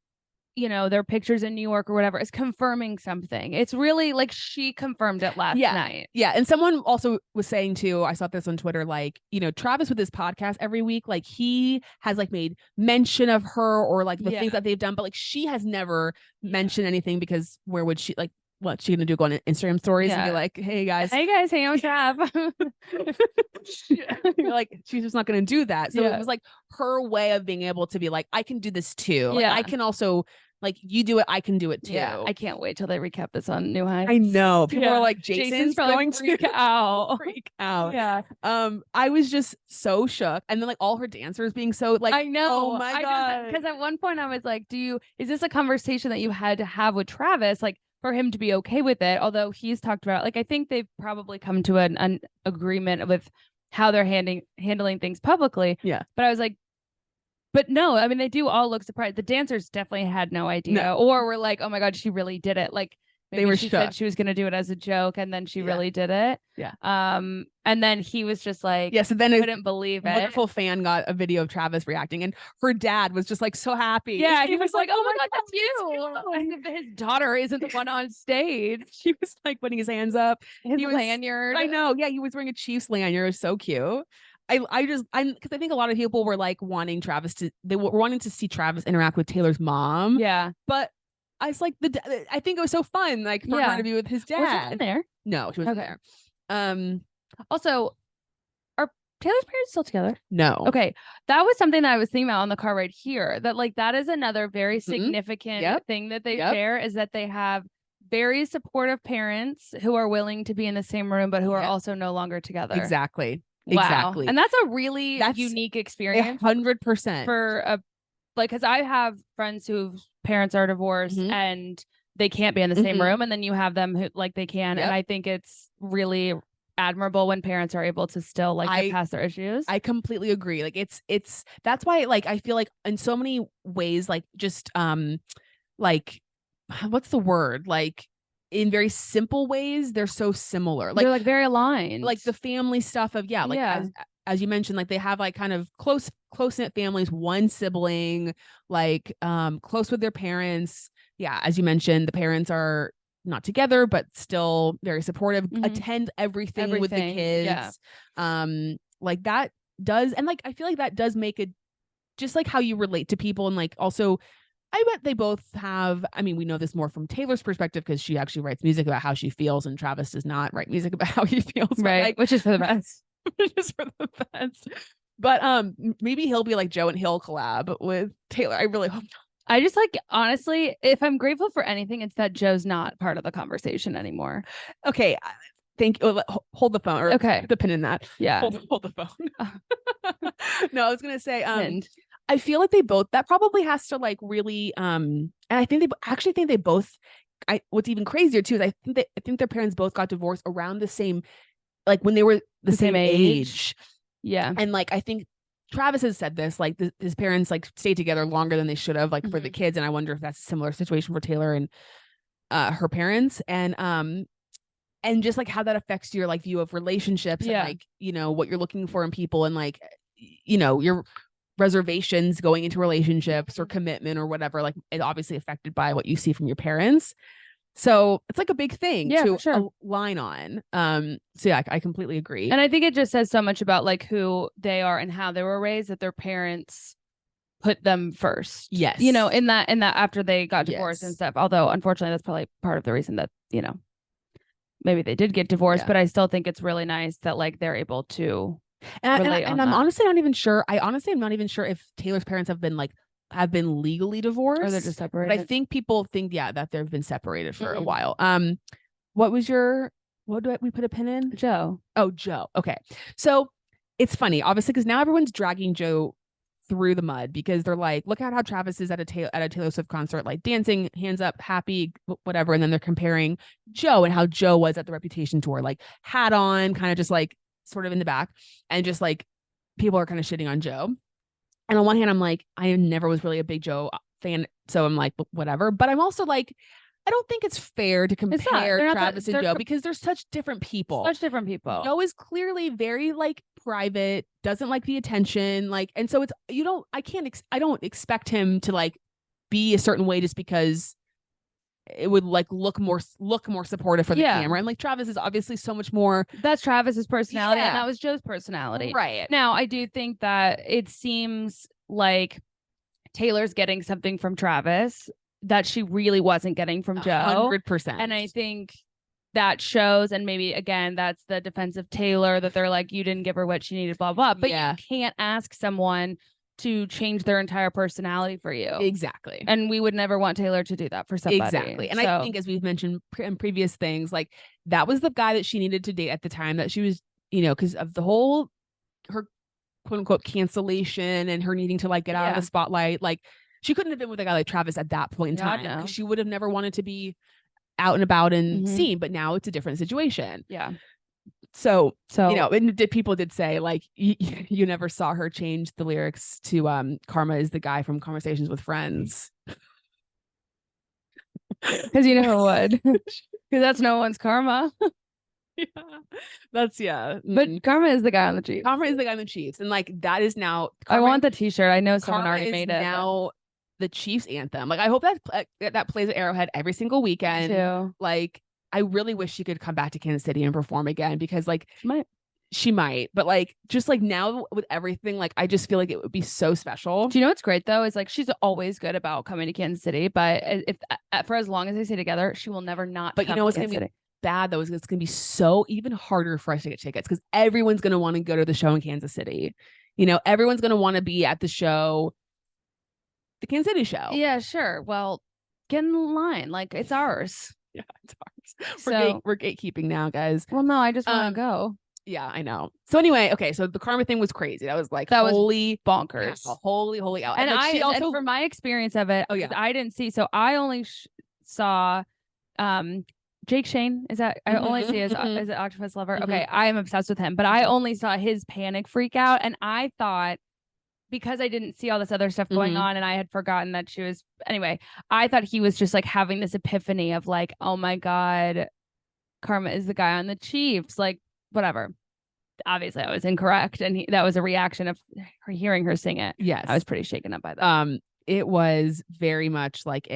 their pictures in New York or whatever is confirming something. It's really like she confirmed it last night. Yeah. And someone also was saying too, I saw this on Twitter, like, Travis with his podcast every week, like he has like made mention of her or like the things that they've done, but like she has never mentioned anything, because where would she like, what's she gonna do? Go on Instagram stories and be like, hey guys, hang out with Trav. Like she's just not gonna do that. So it was like her way of being able to be like, I can do this too. Like, I can also like, you do it, I can do it too. Yeah, I can't wait till they recap this on New Heights. I know. People are like, Jason's going to freak out. Yeah. I was just so shook. And then like all her dancers being so like, I know. Oh my God. Because at one point I was like, is this a conversation that you had to have with Travis? Like, for him to be okay with it. Although he's talked about, like, I think they've probably come to an agreement with how they're handling things publicly. Yeah. But I was like, but no, I mean, they do all look surprised. The dancers definitely had no idea, or were like, oh my God, she really did it. Like, maybe they were she shook. said she was going to do it as a joke, and then she really did it. Yeah. And then he was just like, yes. And then I couldn't believe it. A wonderful fan got a video of Travis reacting, and her dad was just like so happy. Yeah, he was like, oh my God, that's you. And his daughter isn't the one on stage. He was like putting his hands up. His lanyard. I know. Yeah, he was wearing a Chiefs lanyard. It was so cute. Because I think a lot of people were like wanting they were wanting to see Travis interact with Taylor's mom. Yeah. But I was like, I think it was so fun, like for her to be with his dad. Was she there? No, she wasn't there. Also, are Taylor's parents still together? No. Okay. That was something that I was thinking about on the car right here. That like that is another very significant thing that they share, is that they have very supportive parents who are willing to be in the same room, but who are also no longer together. Exactly. Wow. Exactly. And that's a really unique experience. 100%. For because I have friends whose parents are divorced and they can't be in the same room, and then you have them who like they can. And I think it's really admirable when parents are able to still like get past their issues. I completely agree. Like it's that's why like I feel like in so many ways, like just like what's the word? Like in very simple ways, they're so similar. Like they're like very aligned. Like the family stuff of as you mentioned, like they have like kind of close-knit families, one sibling, like close with their parents. Yeah, as you mentioned, the parents are not together, but still very supportive, attend everything with the kids. Yeah. Like that does, and like I feel like that does make it just like how you relate to people, and like also I bet they both have, I mean, we know this more from Taylor's perspective because she actually writes music about how she feels, and Travis does not write music about how he feels. Right. Like, which is for the best. Which is for the best. But maybe he'll be like Joe and he'll collab with Taylor. I really hope not. I just like, honestly, if I'm grateful for anything, it's that Joe's not part of the conversation anymore. Okay. Thank you. Hold the phone, or okay, the pin in that. Yeah. Hold the phone. No, I was going to say, I feel like they both, that probably has to like really, and I think they both, what's even crazier too, is I think their parents both got divorced around the same, like when they were the same age. Yeah. And like, I think Travis has said this, like his parents like stayed together longer than they should have, like for the kids. And I wonder if that's a similar situation for Taylor and her parents. And just like how that affects your like view of relationships and like, you know, what you're looking for in people, and like, you know, your reservations going into relationships or commitment or whatever, like it's obviously affected by what you see from your parents. So it's like a big thing to align on. So yeah, I completely agree. And I think it just says so much about like who they are and how they were raised, that their parents put them first. Yes. You know, in that after they got divorced and stuff. Although unfortunately that's probably part of the reason that, you know, maybe they did get divorced, but I still think it's really nice that like they're able to and I'm honestly not even sure. I honestly am not even sure if Taylor's parents have been legally divorced, or they're just separated. But I think people think that they've been separated for a while. What do we put a pin in? Joe. Oh, Joe. Okay. So it's funny, obviously, because now everyone's dragging Joe through the mud because they're like, look at how Travis is at a Taylor Swift concert, like dancing, hands up, happy, whatever. And then they're comparing Joe and how Joe was at the Reputation tour, like hat on, kind of just like sort of in the back, and just like people are kind of shitting on Joe. And on one hand, I'm like, I never was really a big Joe fan, so I'm like, whatever. But I'm also like, I don't think it's fair to compare Travis and Joe because they're such different people. Such different people. Joe is clearly very like private, doesn't like the attention, like, and so it's I don't expect him to like be a certain way just because it would like look more supportive for the camera. And like Travis is obviously so much more. That's Travis's personality, and that was Joe's personality. Right. Now, I do think that it seems like Taylor's getting something from Travis that she really wasn't getting from Joe. 100%. And I think that shows, and maybe again, that's the defense of Taylor, that they're like, you didn't give her what she needed, blah, blah. But you can't ask someone to change their entire personality for you. Exactly. And we would never want Taylor to do that for somebody. Exactly. And I think, as we've mentioned in previous things, like that was the guy that she needed to date at the time that she was, you know, because of the whole, her quote unquote cancellation and her needing to like get out of the spotlight. Like she couldn't have been with a guy like Travis at that point in time, because she would have never wanted to be out and about and seen, but now it's a different situation. Yeah. So you know, and people did say like you never saw her change the lyrics to Karma is the guy from Conversations with Friends. Because you never would. Because that's no one's karma. Yeah. That's But Karma is the guy on the Chiefs. Karma is the guy on the Chiefs. And like that is now I want the t-shirt. I know someone Karma already made it. Now the Chiefs anthem. Like I hope that plays at Arrowhead every single weekend. Too. Like I really wish she could come back to Kansas City and perform again because like she might, but like just like now with everything, like I just feel like it would be so special. Do you know what's great though? Is like she's always good about coming to Kansas City, but if for as long as they stay together, she will never not. But you know what's gonna be bad though is it's gonna be so even harder for us to get tickets because everyone's gonna want to go to the show in Kansas City. You know, everyone's gonna want to be at the show, the Kansas City show. Yeah, sure. Well, get in line. Like it's ours. Yeah, it's ours. We're gatekeeping now, guys. Well, no, I just want to go. Yeah, I know. So anyway, okay, so the Karma thing was crazy. That was like holy bonkers. Yeah, holy out. And like, and from my experience of it, I didn't see. So I only saw Jake Shane. Is that I only see as is it Octopus Lover? Okay, I am obsessed with him, but I only saw his panic freak out, and I thought because I didn't see all this other stuff going on and I had forgotten that she was anyway, I thought he was just like having this epiphany of like, oh my God, Karma is the guy on the Chiefs, like whatever. Obviously I was incorrect. And that was a reaction of hearing her sing it. Yes. I was pretty shaken up by that. It was very much like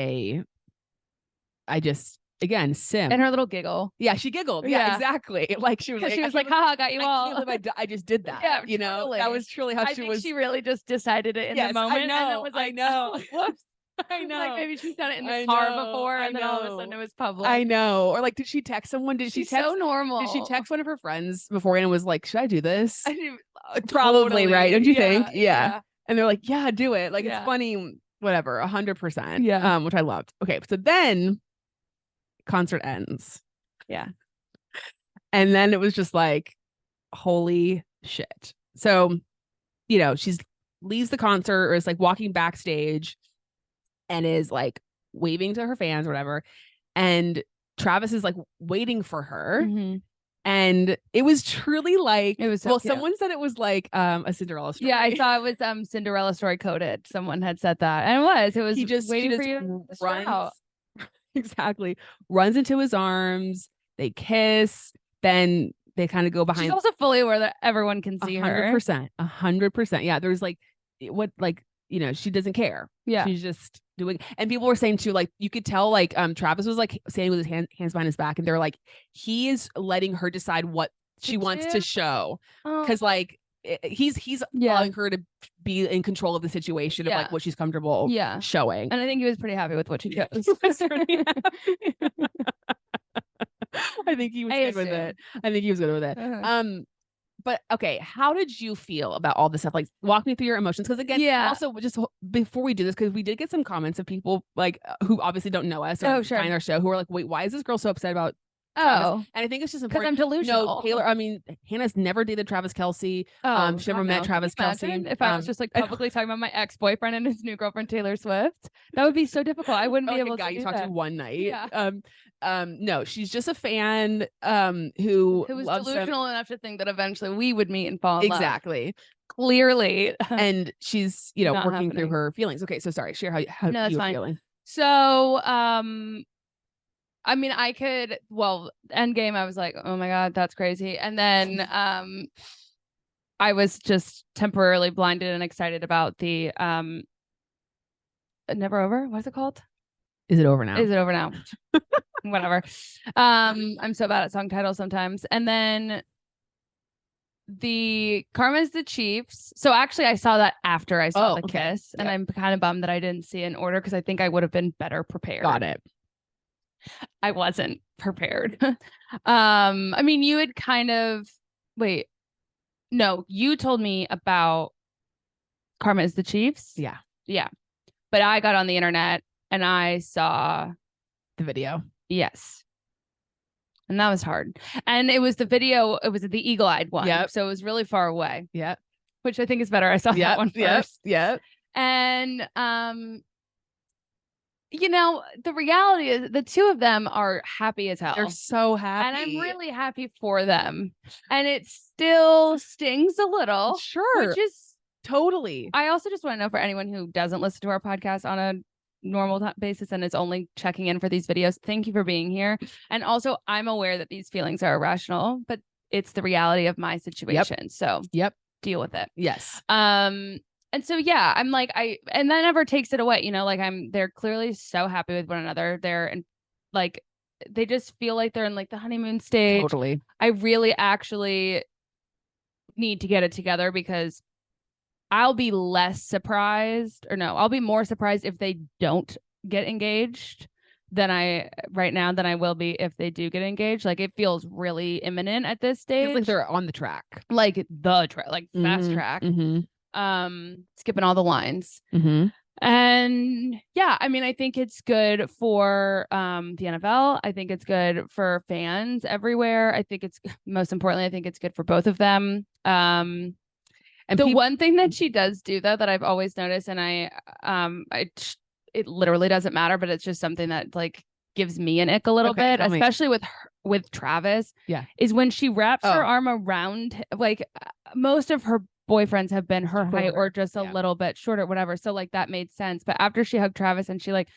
again, Sim. And her little giggle. Yeah, she giggled. Yeah, exactly. Like she was like, haha, got you all. I can't believe I just did that. Yeah, you know, that was truly how she was. She really just decided it in the moment. I know. And then was like, I know. Whoops. I know. Like maybe she's done it in the car before, and then all of a sudden it was public. I know. Or like, did she text someone? Did she text? So normal. Did she text one of her friends beforehand and was like, "Should I do this?" Probably right? Don't you think? Yeah. And they're like, "Yeah, do it." Like it's funny. Whatever. 100%. Yeah. Which I loved. Okay, so then concert ends. Yeah. And then it was just like, holy shit. So, you know, she's leaves the concert or is like walking backstage and is like waving to her fans or whatever. And Travis is like waiting for her. And it was truly like it was so cute. Someone said it was like a Cinderella story. Yeah, I saw it was Cinderella story coded. Someone had said that. And it was waiting for you to runs. Exactly. Runs into his arms. They kiss. Then they kind of go behind. She's also fully aware that everyone can see 100%, 100%. Yeah. There's like, you know, she doesn't care. Yeah. She's just doing. And people were saying too, like, you could tell, like, Travis was like standing with his hands behind his back. And they're like, he is letting her decide what she wants to show. Cause like, he's allowing her to be in control of the situation of like what she's comfortable showing. And I think he was pretty happy with what she chose. I think he was good with it. I think he was good with it. But okay, how did you feel about all this stuff? Like, walk me through your emotions. Because again, also just before we do this, because we did get some comments of people like who obviously don't know us or find our show who are like, wait, why is this girl so upset about Travis? And I think it's just important. Because I'm delusional. No, Taylor. I mean, Hannah's never dated Travis Kelce. She never met Travis Kelce. If I was just like publicly talking about my ex-boyfriend and his new girlfriend Taylor Swift, that would be so difficult. I wouldn't be able to. You talked to one night. Yeah. No, she's just a fan. Who was delusional enough to think that eventually we would meet and fall in love. Exactly. Clearly. And she's working through her feelings. Okay, so sorry. Share how you were feeling. So I mean, Endgame, I was like, oh my God, that's crazy. And then I was just temporarily blinded and excited about the Never Over. What's it called? Is it over now? Is it over now? Whatever. I'm so bad at song titles sometimes. And then the Karma's the Chiefs. So actually I saw that after I saw the kiss. And I'm kind of bummed that I didn't see it in order because I think I would have been better prepared. Got it. I wasn't prepared. I mean, you had kind of you told me about Karma is the Chiefs. Yeah. But I got on the internet and I saw the video. Yes. And that was hard. And it was the video, it was the eagle-eyed one. Yep. So it was really far away. Yeah. Which I think is better. I saw that one first. Yeah. And You know, the reality is the two of them are happy as hell. They're so happy. And I'm really happy for them. And it still stings a little. Sure. Which is totally. I also just want to know, for anyone who doesn't listen to our podcast on a normal basis and is only checking in for these videos, thank you for being here. And also, I'm aware that these feelings are irrational, but it's the reality of my situation. Yep. So deal with it. Yes. And so, yeah, I'm like, and that never takes it away, you know, like they're clearly so happy with one another. Like, they just feel like they're in like the honeymoon stage. Totally. I really actually need to get it together, because I'll be less surprised, or no, I'll be more surprised if they don't get engaged than I will be if they do get engaged. Like, it feels really imminent at this stage. It's like they're on the track, like fast track. Skipping all the lines. And yeah, I mean, I think it's good for the NFL. I think it's good for fans everywhere. I think it's, most importantly, I think it's good for both of them. And the one thing that she does do, though, that I've always noticed, and it literally doesn't matter, but it's just something that like gives me an ick a little bit, especially with Travis. Yeah, is when she wraps her arm around, like, most of her boyfriends have been her height or just a little bit shorter, whatever. So like that made sense. But after she hugged Travis and she like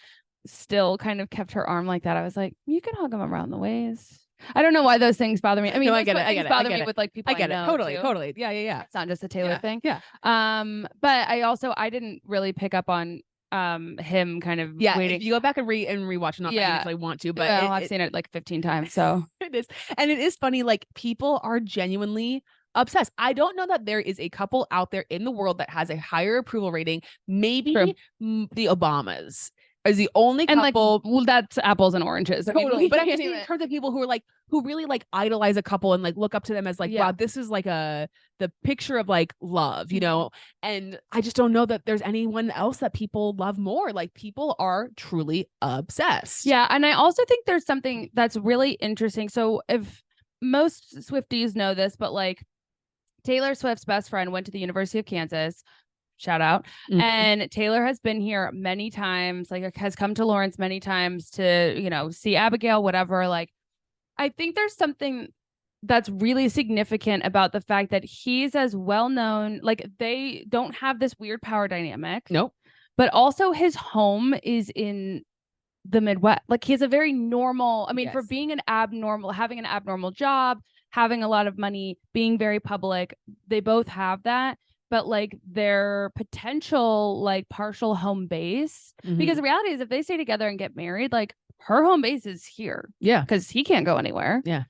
still kind of kept her arm like that, I was like, you can hug him around the waist. I don't know why those things bother me. I mean, no, I get it. Bother me with like people. I get it. Totally. Yeah. It's not just a Taylor thing. Yeah. But I didn't really pick up on him kind of waiting. If you go back and rewatch, not that I want to, but I've seen it like 15 times. So it is, and it is funny. Like, people are genuinely obsessed. I don't know that there is a couple out there in the world that has a higher approval rating. Maybe the Obamas is the only couple. And like, well, that's apples and oranges. Totally. But I'm just in terms of people who are like, who really like idolize a couple and like look up to them as like, wow, this is like the picture of like love, you know? And I just don't know that there's anyone else that people love more. Like, people are truly obsessed. Yeah. And I also think there's something that's really interesting. So if most Swifties know this, but like, Taylor Swift's best friend went to the University of Kansas. Shout out. And Taylor has been here many times, like has come to Lawrence many times to, you know, see Abigail, whatever. Like, I think there's something that's really significant about the fact that he's as well known. Like, they don't have this weird power dynamic. Nope. But also his home is in the Midwest. Like, he has a very normal, I mean, for being having an abnormal job, having a lot of money, being very public, they both have that. But like, their potential like partial home base, because the reality is, if they stay together and get married, like, her home base is here. Yeah. Because he can't go anywhere. Yeah.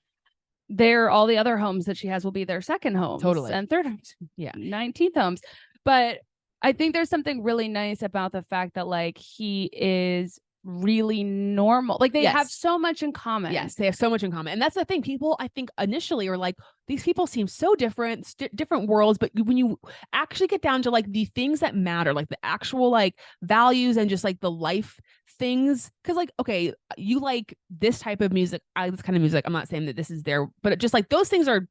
All the other homes that she has will be their second homes. Totally. And third homes. Yeah. 19th homes. But I think there's something really nice about the fact that like, he is really normal. Like, they have so much in common. Yes, they have so much in common. And that's the thing. People, I think, initially are like, these people seem so different, different worlds. But when you actually get down to like the things that matter, like the actual like values and just like the life things, because like, okay, you like this type of music, this kind of music. I'm not saying that this is there, but just like those things are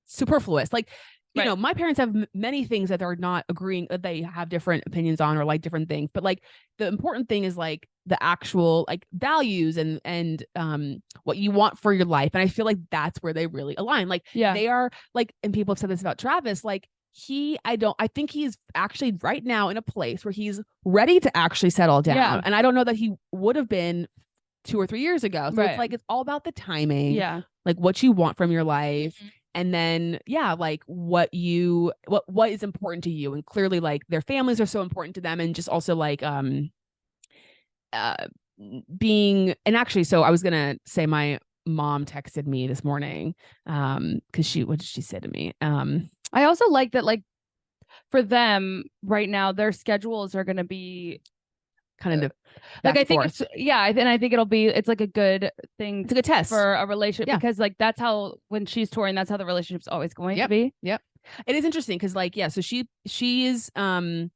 superfluous. Like, you know, my parents have many things that they're not agreeing, that they have different opinions on or like different things. But like, the important thing is like the actual like values and what you want for your life. And I feel like that's where they really align. Like, they are like, and people have said this about Travis, like I think he's actually right now in a place where he's ready to actually settle down. Yeah. And I don't know that he would have been 2 or 3 years ago. So it's like, it's all about the timing. Yeah. Like, what you want from your life. And then, like what is important to you. And clearly like their families are so important to them. And just also like, being, and actually, so I was going to say, my mom texted me this morning. Cause what did she say to me? I also like that, like, for them right now, their schedules are going to be kind of like, I think it's, and I think it's like a good thing. It's a good test for a relationship, because like, that's how, when she's touring, that's how the relationship's always going to be. Yep. It is interesting. Cause like, so she is in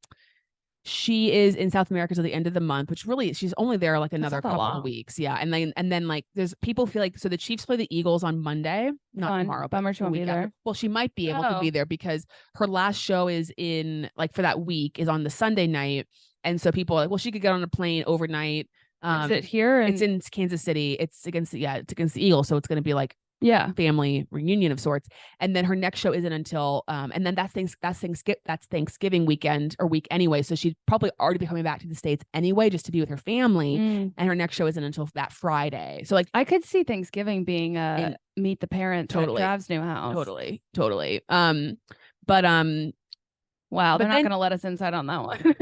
South America till the end of the month, which really, she's only there like another couple of weeks. Yeah. And then like, there's people feel like, so the Chiefs play the Eagles on Monday, not tomorrow, bummer she won't be there. Well, she might be able to be there because her last show is in like, for that week, is on the Sunday night. And so people are like, well, she could get on a plane overnight Is it here? It's in Kansas City. It's against the Eagles. So it's going to be like family reunion of sorts. And then her next show isn't until and then that's Thanksgiving weekend or week anyway. So she'd probably already be coming back to the States anyway, just to be with her family. And her next show isn't until that Friday. So like I could see Thanksgiving being meet the parents at Trav's new house. Totally. Wow, they're not going to let us inside on that one.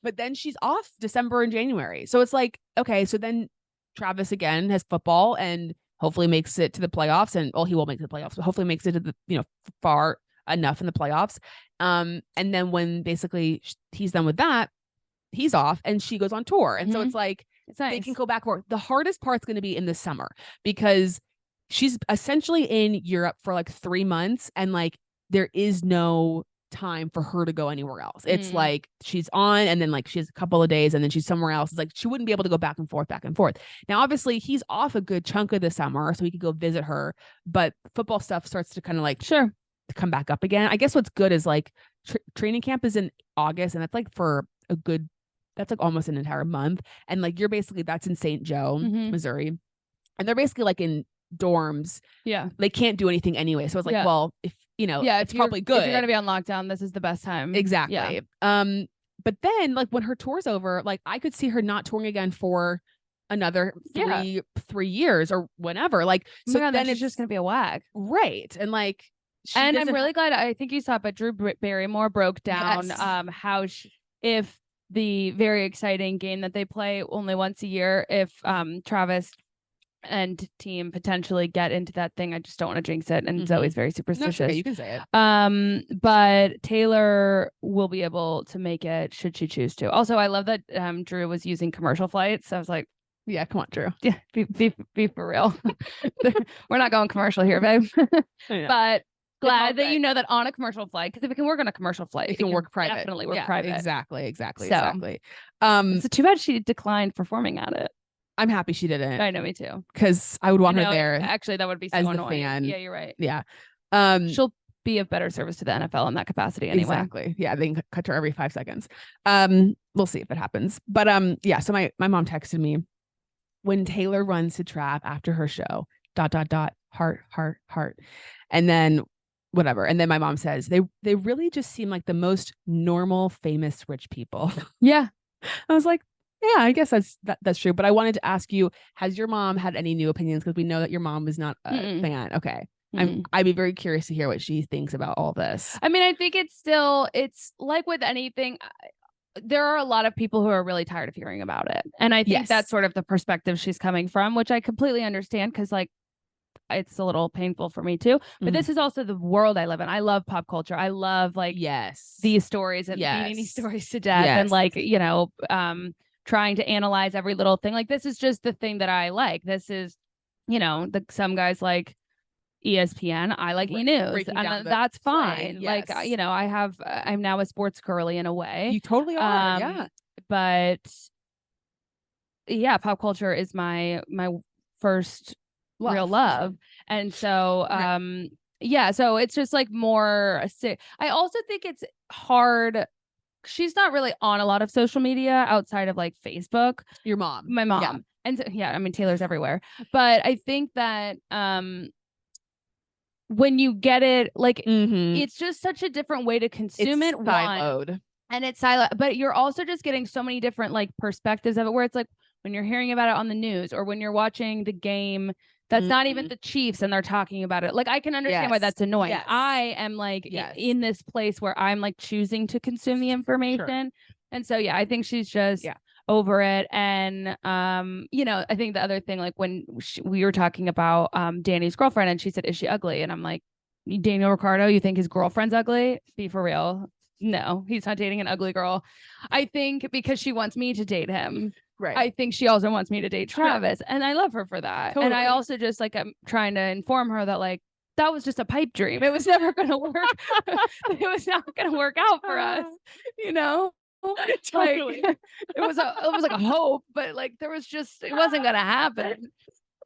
But then she's off December and January. So it's like, okay, so then Travis again has football and hopefully makes it to the playoffs. And he won't make the playoffs, but hopefully makes it to the, far enough in the playoffs. And then when basically he's done with that, he's off and she goes on tour. And so it's like, they can go back and forth. The hardest part's going to be in the summer because she's essentially in Europe for like 3 months. And like, there is no time for her to go anywhere else. It's like she's on and then like she has a couple of days and then she's somewhere else. It's like she wouldn't be able to go back and forth. Now, obviously, he's off a good chunk of the summer, so he could go visit her. But football stuff starts to kind of like come back up again. I guess what's good is like training camp is in August, and that's like that's like almost an entire month. And like that's in St. Joe, Missouri, and they're basically like in dorms. Yeah, they can't do anything anyway. So it's like, well, if it's probably good. If you're gonna be on lockdown, this is the best time. Exactly. Yeah. But then like when her tour's over, like I could see her not touring again for another 3 years or whenever. Like, so then it's just gonna be a whack. Right. And like, I'm really glad. I think you saw it, but Drew Barrymore broke down how if the very exciting game that they play only once a year, if Travis and team potentially get into that thing. I just don't want to jinx it. And Zoe's very superstitious. Okay, you can say it. But Taylor will be able to make it should she choose to. Also, I love that Drew was using commercial flights. I was like, yeah, come on, Drew. Yeah, be for real. We're not going commercial here, babe. But glad that you know that on a commercial flight, because if it can work on a commercial flight, it can work private. Definitely work private. Exactly. It's too bad she declined performing at it. I'm happy she didn't. I know, me too. Because I would want her there. Actually, that would be so as annoying. The fan. Yeah, you're right. Yeah. She'll be of better service to the NFL in that capacity anyway. Exactly. Yeah, they can cut her every 5 seconds. We'll see if it happens. But yeah. So my mom texted me when Taylor runs to Trav after her show. ... heart. And then whatever. And then my mom says they really just seem like the most normal, famous, rich people. Yeah. I was like, yeah, I guess that's true. But I wanted to ask you, has your mom had any new opinions? Because we know that your mom was not a fan. Okay. I'd be very curious to hear what she thinks about all this. I mean, I think it's like with anything, there are a lot of people who are really tired of hearing about it. And I think that's sort of the perspective she's coming from, which I completely understand because like, it's a little painful for me too, but this is also the world I live in. I love pop culture. I love like these stories and beating these stories to death and like, trying to analyze every little thing. Like this is just the thing that I like. This is, some guys like ESPN. I like E-News, and that's fine. Like, I'm now a sports girly in a way. You totally are. Yeah. But yeah, pop culture is my first real love. And so, so it's just like more, I also think it's hard. She's not really on a lot of social media outside of like Facebook. Your mom. My mom. Yeah. And so, I mean, Taylor's everywhere. But I think that when you get it, like it's just such a different way to consume it. Siloed. And it's siloed. But you're also just getting so many different like perspectives of it, where it's like when you're hearing about it on the news or when you're watching the game that's not even the Chiefs and they're talking about it. Like I can understand why that's annoying. Yes. I am like in this place where I'm like choosing to consume the information. Sure. And so, I think she's just over it. And, I think the other thing, like when we were talking about Danny's girlfriend and she said, is she ugly? And I'm like, Daniel Ricciardo, you think his girlfriend's ugly? Be for real. No, he's not dating an ugly girl. I think because she wants me to date him. Right. I think she also wants me to date Travis. And I love her for that. Totally. And I also just like, I'm trying to inform her that like, that was just a pipe dream. It was never going to work. It was not going to work out for us, Totally. Like, it was like a hope, but like, it wasn't going to happen.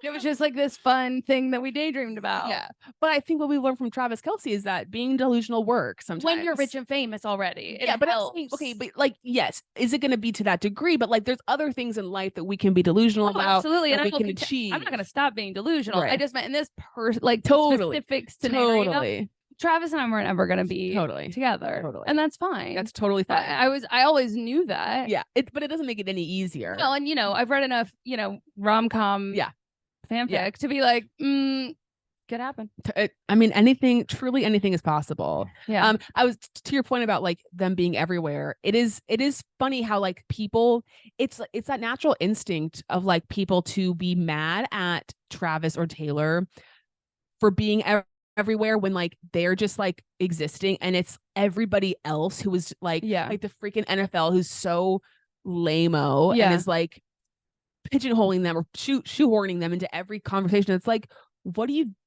It was just like this fun thing that we daydreamed about. Yeah. But I think what we learned from Travis Kelce is that being delusional works sometimes. When you're rich and famous already. Yeah, but I'm saying, okay, but like, yes, is it going to be to that degree? But like, there's other things in life that we can be delusional about. Absolutely. And we can achieve. I'm not going to stop being delusional. Right. I just meant in this specific scenario. Totally. Travis and I weren't ever going to be together. Totally. And that's fine. That's totally fine. I always knew that. Yeah. But it doesn't make it any easier. Well, and I've read enough, rom-com fanfic to be like, could happen. I mean, truly anything is possible. Yeah. I was to your point about like them being everywhere. It is funny how like people, it's that natural instinct of like people to be mad at Travis or Taylor for being everywhere when like they're just like existing, and it's everybody else who is like like the freaking NFL who's so lame-o and is like pigeonholing them or shoehorning them into every conversation. It's like,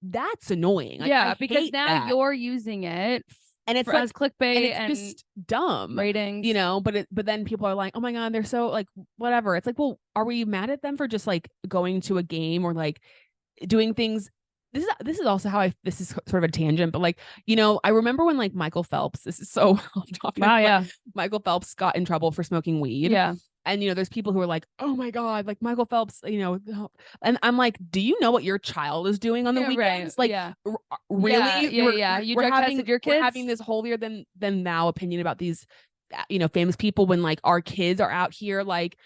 that's annoying. Like, because now you're using it and it's as clickbait and it's just dumb ratings, but then people are like, oh my God, they're so like whatever. It's like, well, are we mad at them for just like going to a game or like doing things? This is also how this is sort of a tangent, but like, I remember when like Michael Phelps, this is so off topic. Wow, yeah. Michael Phelps got in trouble for smoking weed. Yeah. And, there's people who are like, oh my God, like Michael Phelps, and I'm like, do you know what your child is doing on the weekends? Right. Like, really? Yeah. You drug tested your kids? We're having this holier than thou opinion about these, famous people when like our kids are out here, like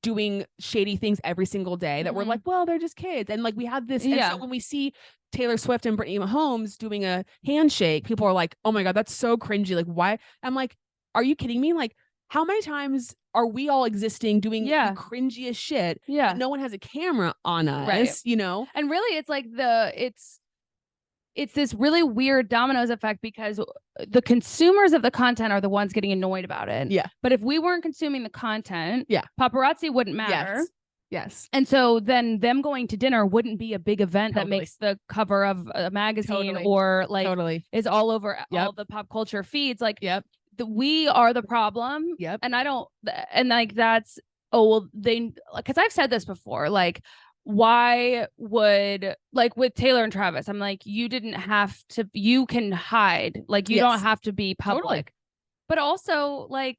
doing shady things every single day that we're like, well, they're just kids. And like, we have this. And so when we see Taylor Swift and Brittany Mahomes doing a handshake, people are like, oh my God, that's so cringy. Like, why? I'm like, are you kidding me? Like, how many times are we all existing doing the cringiest shit? Yeah. No one has a camera on us, right. And really, it's like it's this really weird dominoes effect because the consumers of the content are the ones getting annoyed about it. Yeah. But if we weren't consuming the content, paparazzi wouldn't matter. Yes. And so then them going to dinner wouldn't be a big event that makes the cover of a magazine or like is all over all the pop culture feeds. Like, we are the problem. And that's, because I've said this before, like, why would, like with Taylor and Travis, I'm like, you can hide, like you don't have to be public. But also, like,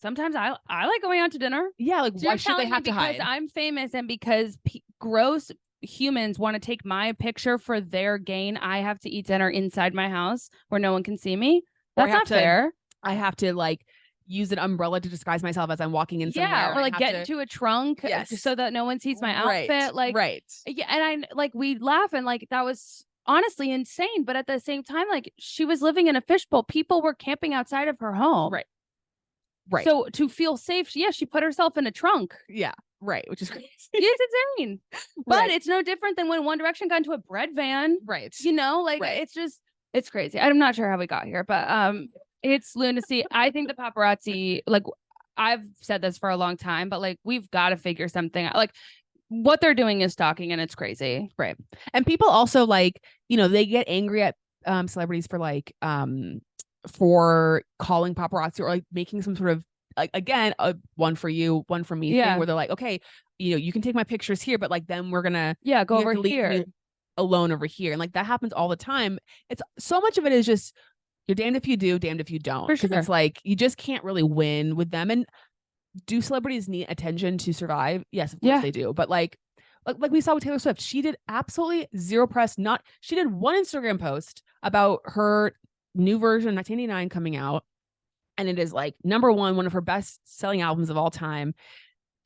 sometimes I like going out to dinner. Yeah, like, why should they have to hide? Because I'm famous and because gross humans want to take my picture for their gain, I have to eat dinner inside my house where no one can see me. That's not fair. I have to like use an umbrella to disguise myself as I'm walking in somewhere. Yeah, or like get into a trunk so that no one sees my outfit. Like, yeah, and we laugh and like that was honestly insane. But at the same time, like she was living in a fishbowl. People were camping outside of her home. Right. So to feel safe, she put herself in a trunk. Yeah. Right. Which is crazy. It's insane. But it's no different than when One Direction got into a bread van. Right. It's crazy. I'm not sure how we got here, but it's lunacy. I think the paparazzi, like I've said this for a long time, but like we've got to figure something out. Like what they're doing is stalking and it's crazy. Right. And people also like, they get angry at celebrities for like for calling paparazzi or like making some sort of like, again, a one for you, one for me thing where they're like, okay, you can take my pictures here, but like then we're gonna go over here alone over here. And like that happens all the time. It's so much of it is just you're damned if you do, damned if you don't. Because it's like you just can't really win with them. And do celebrities need attention to survive? Yes, of course they do. But like we saw with Taylor Swift, she did absolutely zero press. She did one Instagram post about her new version 1989 coming out, and it is like number one of her best selling albums of all time.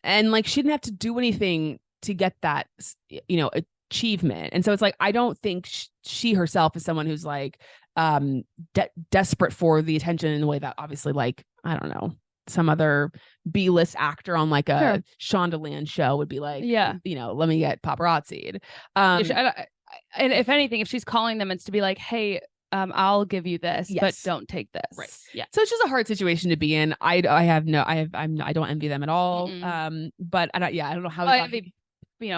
And like she didn't have to do anything to get that achievement. And so it's like I don't think she herself is someone who's like desperate for the attention in the way that obviously like I don't know some other B-list actor on like a Shondaland show would be like, let me get paparazzi'd. And if anything, if she's calling them, it's to be like, hey, I'll give you this, but don't take this. Right. Yeah. So it's just a hard situation to be in. I don't envy them at all. But I don't know how.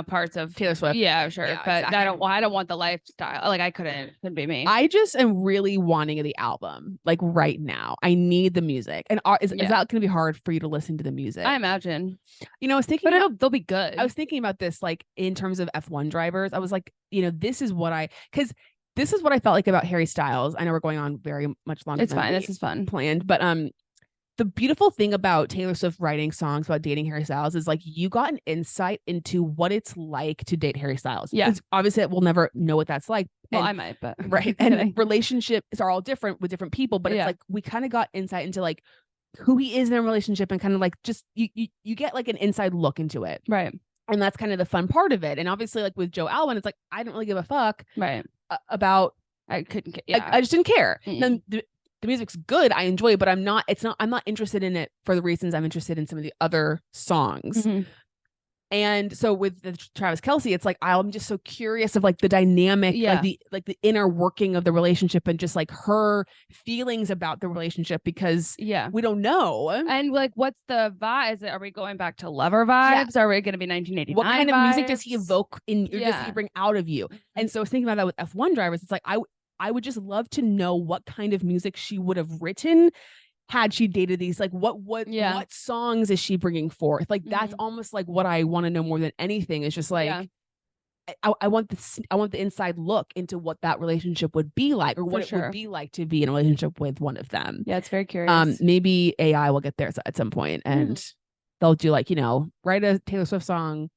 parts of Taylor Swift. Yeah, sure. Yeah, but exactly. I don't want the lifestyle. Like I couldn't be me. I just am really wanting the album like right now. I need the music. And is that going to be hard for you to listen to the music? I imagine. I was thinking, but they'll be good. I was thinking about this like in terms of F1 drivers. I was like, this is what I felt like about Harry Styles. I know we're going on very much longer. It's fine. This is fun. Planned, but the beautiful thing about Taylor Swift writing songs about dating Harry Styles is like you got an insight into what it's like to date Harry Styles. Yeah. Obviously we'll never know what that's like. Well, I might, but right. And relationships are all different with different people, but it's like we kind of got insight into like who he is in a relationship and kind of like just you get like an inside look into it. Right. And that's kind of the fun part of it. And obviously like with Joe Alwyn, it's like I don't really give a fuck about I couldn't I just didn't care. Mm-hmm. Then the music's good. I enjoy it, but I'm not interested in it for the reasons I'm interested in some of the other songs. Mm-hmm. And so with the Travis Kelce, it's like, I'm just so curious of like the dynamic, like the inner working of the relationship and just like her feelings about the relationship because we don't know. And like, what's the vibe? Are we going back to Lover vibes? Are we going to be 1989 What kind vibes? of music does he evoke or does he bring out of you? And so I was thinking about that with F1 drivers. It's like, I would just love to know what kind of music she would have written had she dated these. Like what songs is she bringing forth? Like that's almost like what I want to know more than anything. Is just like I want the inside look into what that relationship would be like, or what it would be like to be in a relationship with one of them. Yeah, it's very curious. Maybe AI will get there at some point and they'll do like, write a Taylor Swift song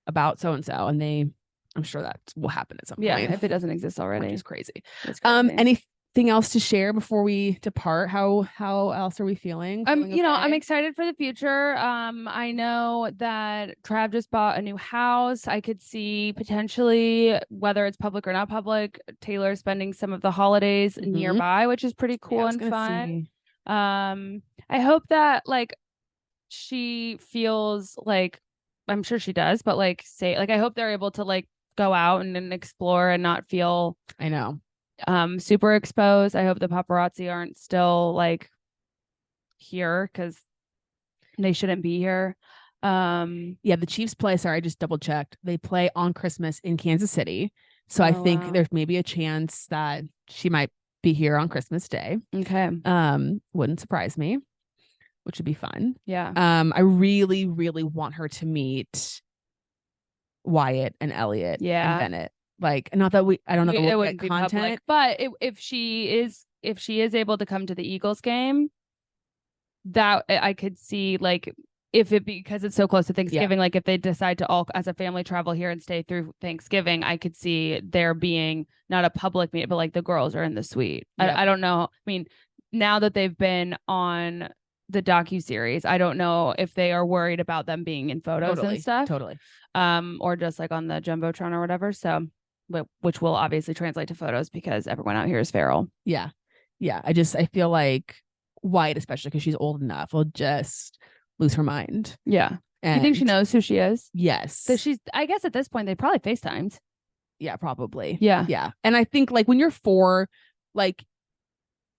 about so and so, and I'm sure that will happen at some point. Yeah, if it doesn't exist already. Which is crazy. Anything else to share before we depart? How else are we feeling? I'm excited for the future. I know that Trav just bought a new house. I could see potentially, whether it's public or not public, Taylor spending some of the holidays nearby, which is pretty cool and fun. I hope that like she feels like, I'm sure she does, but like I hope they're able to like go out and explore and not feel super exposed. I hope the paparazzi aren't still like here because they shouldn't be here. The Chiefs play, sorry, I just double checked. They play on Christmas in Kansas City. So I think there's maybe a chance that she might be here on Christmas Day. Okay. Wouldn't surprise me, which would be fun. Yeah. I really, really want her to meet Wyatt and Elliot and Bennett. Like, not that I don't know that we'll get content, public, but if she is able to come to the Eagles game, that I could see like because it's so close to Thanksgiving, like if they decide to all as a family travel here and stay through Thanksgiving, I could see there being not a public meet, but like the girls are in the suite. I don't know. I mean, now that they've been on the docuseries, I don't know if they are worried about them being in photos and stuff. Totally. Or just like on the Jumbotron or whatever. So, which will obviously translate to photos because everyone out here is feral. Yeah. Yeah. I feel like Wyatt, especially because she's old enough, will just lose her mind. Yeah. And you think she knows who she is? Yes. So I guess at this point, they probably FaceTimed. Yeah, probably. Yeah. Yeah. And I think like when you're 4, like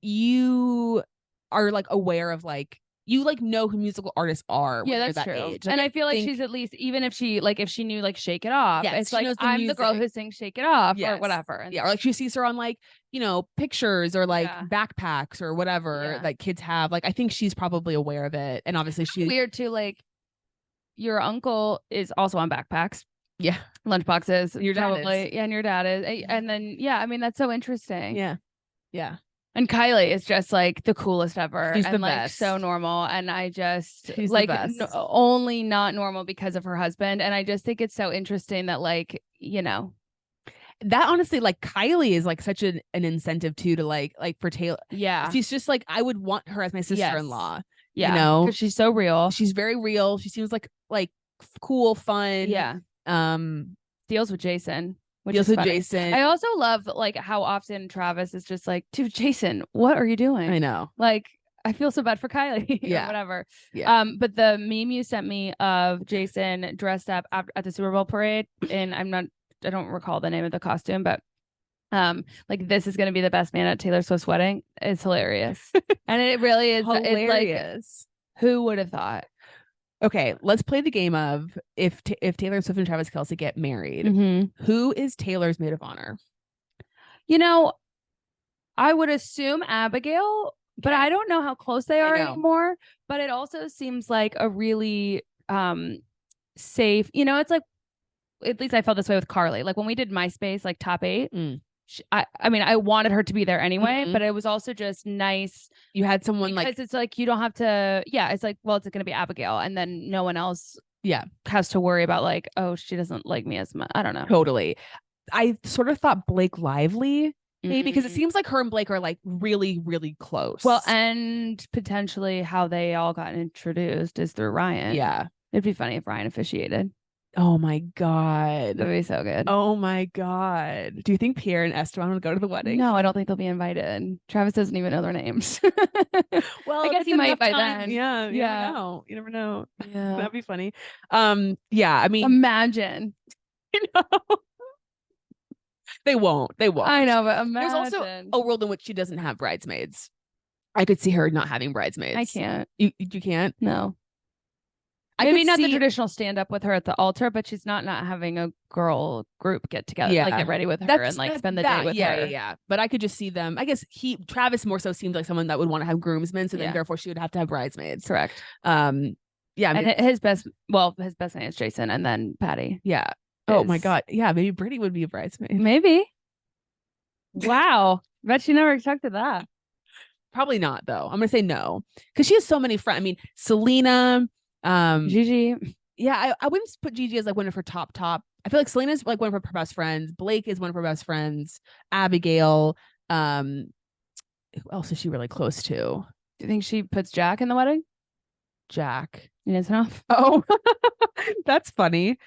you are like aware of like, you like know who musical artists are. Yeah, that's true. Age. And I feel like she's at least, even if she knew like Shake It Off, it's like I'm the girl who sings Shake It Off or whatever. And or like she sees her on like, pictures or like backpacks or whatever that kids have. Like I think she's probably aware of it. And obviously she's weird too. Like your uncle is also on backpacks. Yeah. Lunchboxes. Your dad probably. is. Yeah, and your dad is. And then I mean that's so interesting. Yeah. Yeah. And Kylie is just like the coolest ever. She's and the like best. So normal. And I just she's like only not normal because of her husband. And I just think it's so interesting that like, that honestly, like Kylie is like such an incentive too to like for Taylor. Yeah. She's just like, I would want her as my sister-in-law. Yeah. Because she's so real. She's very real. She seems like cool, fun. Yeah. Deals with Jason. Jason. I also love like how often Travis is just like, dude, Jason, what are you doing? I know. Like, I feel so bad for Kylie. Yeah. Or whatever. Yeah. But the meme you sent me of Jason dressed up at the Super Bowl parade, and I don't recall the name of the costume, but like this is gonna be the best man at Taylor Swift's wedding. It's hilarious. And it really is hilarious. It's like, who would have thought? Okay, let's play the game of if Taylor Swift and Travis Kelce get married, who is Taylor's maid of honor? You know, I would assume Abigail, but I don't know how close they are anymore. But it also seems like a really safe, you know, it's like, at least I felt this way with Carly. Like when we did MySpace, like top 8, I mean, I wanted her to be there anyway, but it was also just nice. You had someone because it's like, you don't have to, it's like, well, it's going to be Abigail. And then no one else has to worry about like, oh, she doesn't like me as much. I don't know. Totally. I sort of thought Blake Lively, maybe because it seems like her and Blake are like really, really close. Well, and potentially how they all got introduced is through Ryan. Yeah. It'd be funny if Ryan officiated. Oh my God. That'd be so good. Oh my God. Do you think Pierre and Esteban would go to the wedding? No, I don't think they'll be invited. Travis doesn't even know their names. Well, I guess he might by then. Yeah. You never know. You never know. Yeah. That'd be funny. Yeah, I mean, imagine. You know. They won't. I know, but imagine. There's also a world in which she doesn't have bridesmaids. I could see her not having bridesmaids. I can't. You can't? No. Maybe not the traditional stand up with her at the altar, but she's not having a girl group get together, like get ready with her and like spend the day with her. Yeah. But I could just see them. I guess Travis more so seems like someone that would want to have groomsmen, so then therefore she would have to have bridesmaids. Correct. Yeah. I mean, and his best name is Jason, and then Patty. Yeah. Oh my God. Yeah. Maybe Brittany would be a bridesmaid. Maybe. Wow. Bet she never expected that. Probably not though. I'm gonna say no because she has so many friends. I mean, Selena. Gigi. Yeah, I wouldn't put Gigi as like one of her top. I feel like Selena's like one of her best friends. Blake is one of her best friends. Abigail. Who else is she really close to? Do you think she puts Jack in the wedding? Jack. It's enough. Oh, that's funny.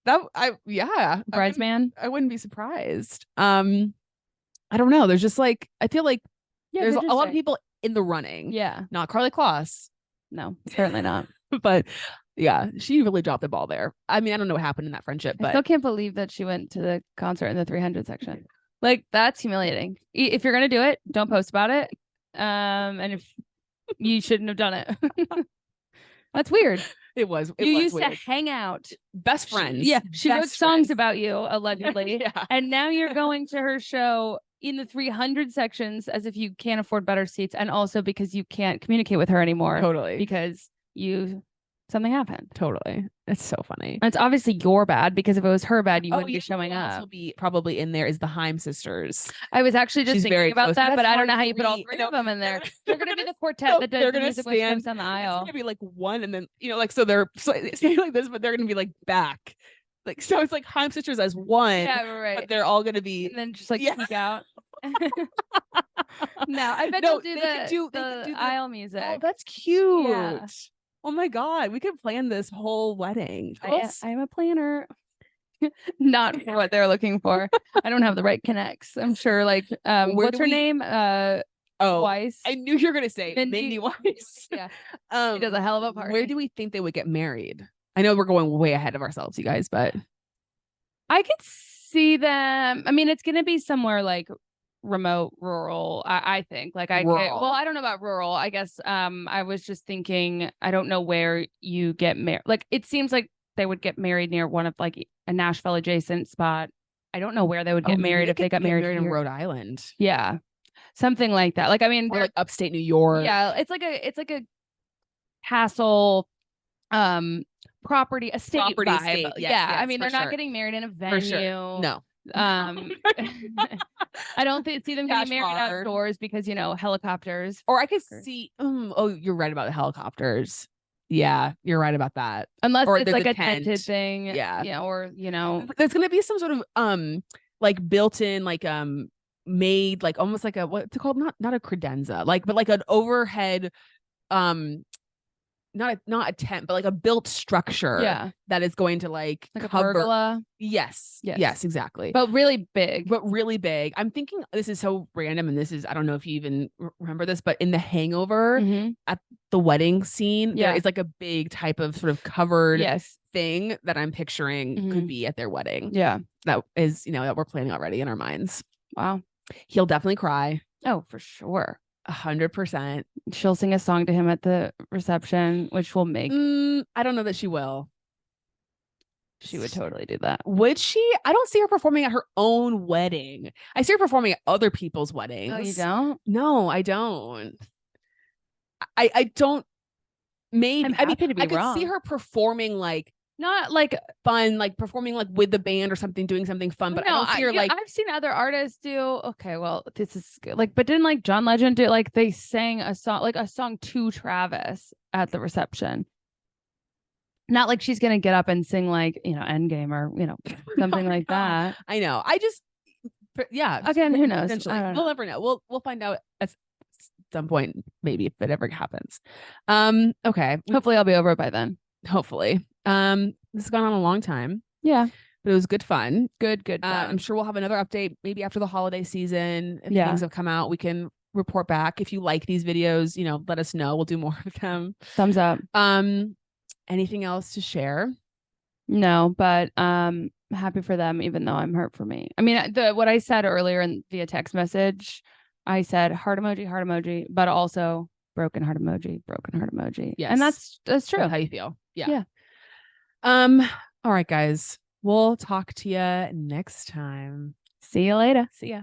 Bridesman. I wouldn't be surprised. I don't know. There's just like I feel like there's a lot of people in the running. Yeah. Not Carly Kloss. No, certainly not. But yeah, she really dropped the ball there. I mean, I don't know what happened in that friendship, but I still can't believe that she went to the concert in the 300 section. Like, that's humiliating. If you're gonna do it, don't post about it. And if you shouldn't have done it. That's weird. It was. You used to hang out. Best friends. She wrote songs about you, allegedly. Yeah. And now you're going to her show in the 300 sections as if you can't afford better seats, and also because you can't communicate with her anymore. Totally. Because something happened. Totally. It's so funny. And it's obviously your bad, because if it was her bad, you wouldn't be showing up. Will be probably in there is the Haim sisters. I was actually just thinking about that, but I don't know how you put all 3 of them in there. They're going to be the quartet that does the music when she comes down the aisle. It's going to be like one, and then like so they're standing like this, but they're going to be like back. Like so, it's like Haim sisters as one. Yeah, right. But they're all going to be and then just like sneak out. No, I bet they'll do the aisle music. Oh, that's cute. Yeah. Oh my God, we could plan this whole wedding. I am a planner. Not for what they're looking for. I don't have the right connects. I'm sure like what's her name? Weiss. I knew you were gonna say Mindy Weiss. Yeah. She does a hell of a party. Where do we think they would get married? I know we're going way ahead of ourselves, you guys, but I could see them. I mean, it's gonna be somewhere like remote, rural. I think like I don't know about rural. I guess I was just thinking, I don't know where you get married. Like it seems like they would get married near one of like a Nashville adjacent spot. I don't know where they would get married if they got married in Rhode Island. Yeah, something like that. Like I mean, or like upstate New York. Yeah, it's like a castle, property estate vibe. Yes, I mean, they're not getting married in a venue. For sure. No. I don't see them getting married outdoors because helicopters. Or I could see. Oh, you're right about the helicopters. Yeah, you're right about that. Unless it's like a tented thing. Yeah. Or there's gonna be some sort of like built-in like made like almost like a what's it called? Not a credenza, but like an overhead not a tent, but like a built structure that is going to like cover. A pergola. Yes, exactly. But really big. I'm thinking this is so random, and this is I don't know if you even remember this, but in The Hangover at the wedding scene, there is like a big type of sort of covered thing that I'm picturing could be at their wedding. Yeah, that is that we're planning already in our minds. Wow, he'll definitely cry. Oh, for sure. 100%. She'll sing a song to him at the reception, which will make. I don't know that she will. She would totally do that. Would she? I don't see her performing at her own wedding. I see her performing at other people's weddings. Oh, you don't? No, I don't. I don't. Maybe. I'm happy to be I could wrong. see her performing like not like fun, like performing like with the band or something, doing something fun. But no, I don't see her like. I've seen other artists do. Okay, well, this is good. Like, but didn't like John Legend do like they sang a song to Travis at the reception? Not like she's gonna get up and sing like Endgame or something like that. I know. Yeah. Again, who knows? We'll never know. We'll find out at some point, maybe, if it ever happens. Okay. Hopefully I'll be over it by then. Hopefully. This has gone on a long time. Yeah. But it was good fun. Good fun. I'm sure we'll have another update maybe after the holiday season. If things have come out, we can report back. If you like these videos, let us know. We'll do more of them. Thumbs up. Anything else to share? No, but happy for them, even though I'm hurt for me. I mean, what I said earlier via text message, I said heart emoji, but also broken heart emoji. Yes. And that's true. That's how you feel. Yeah. All right, guys. We'll talk to you next time. See you later. See ya.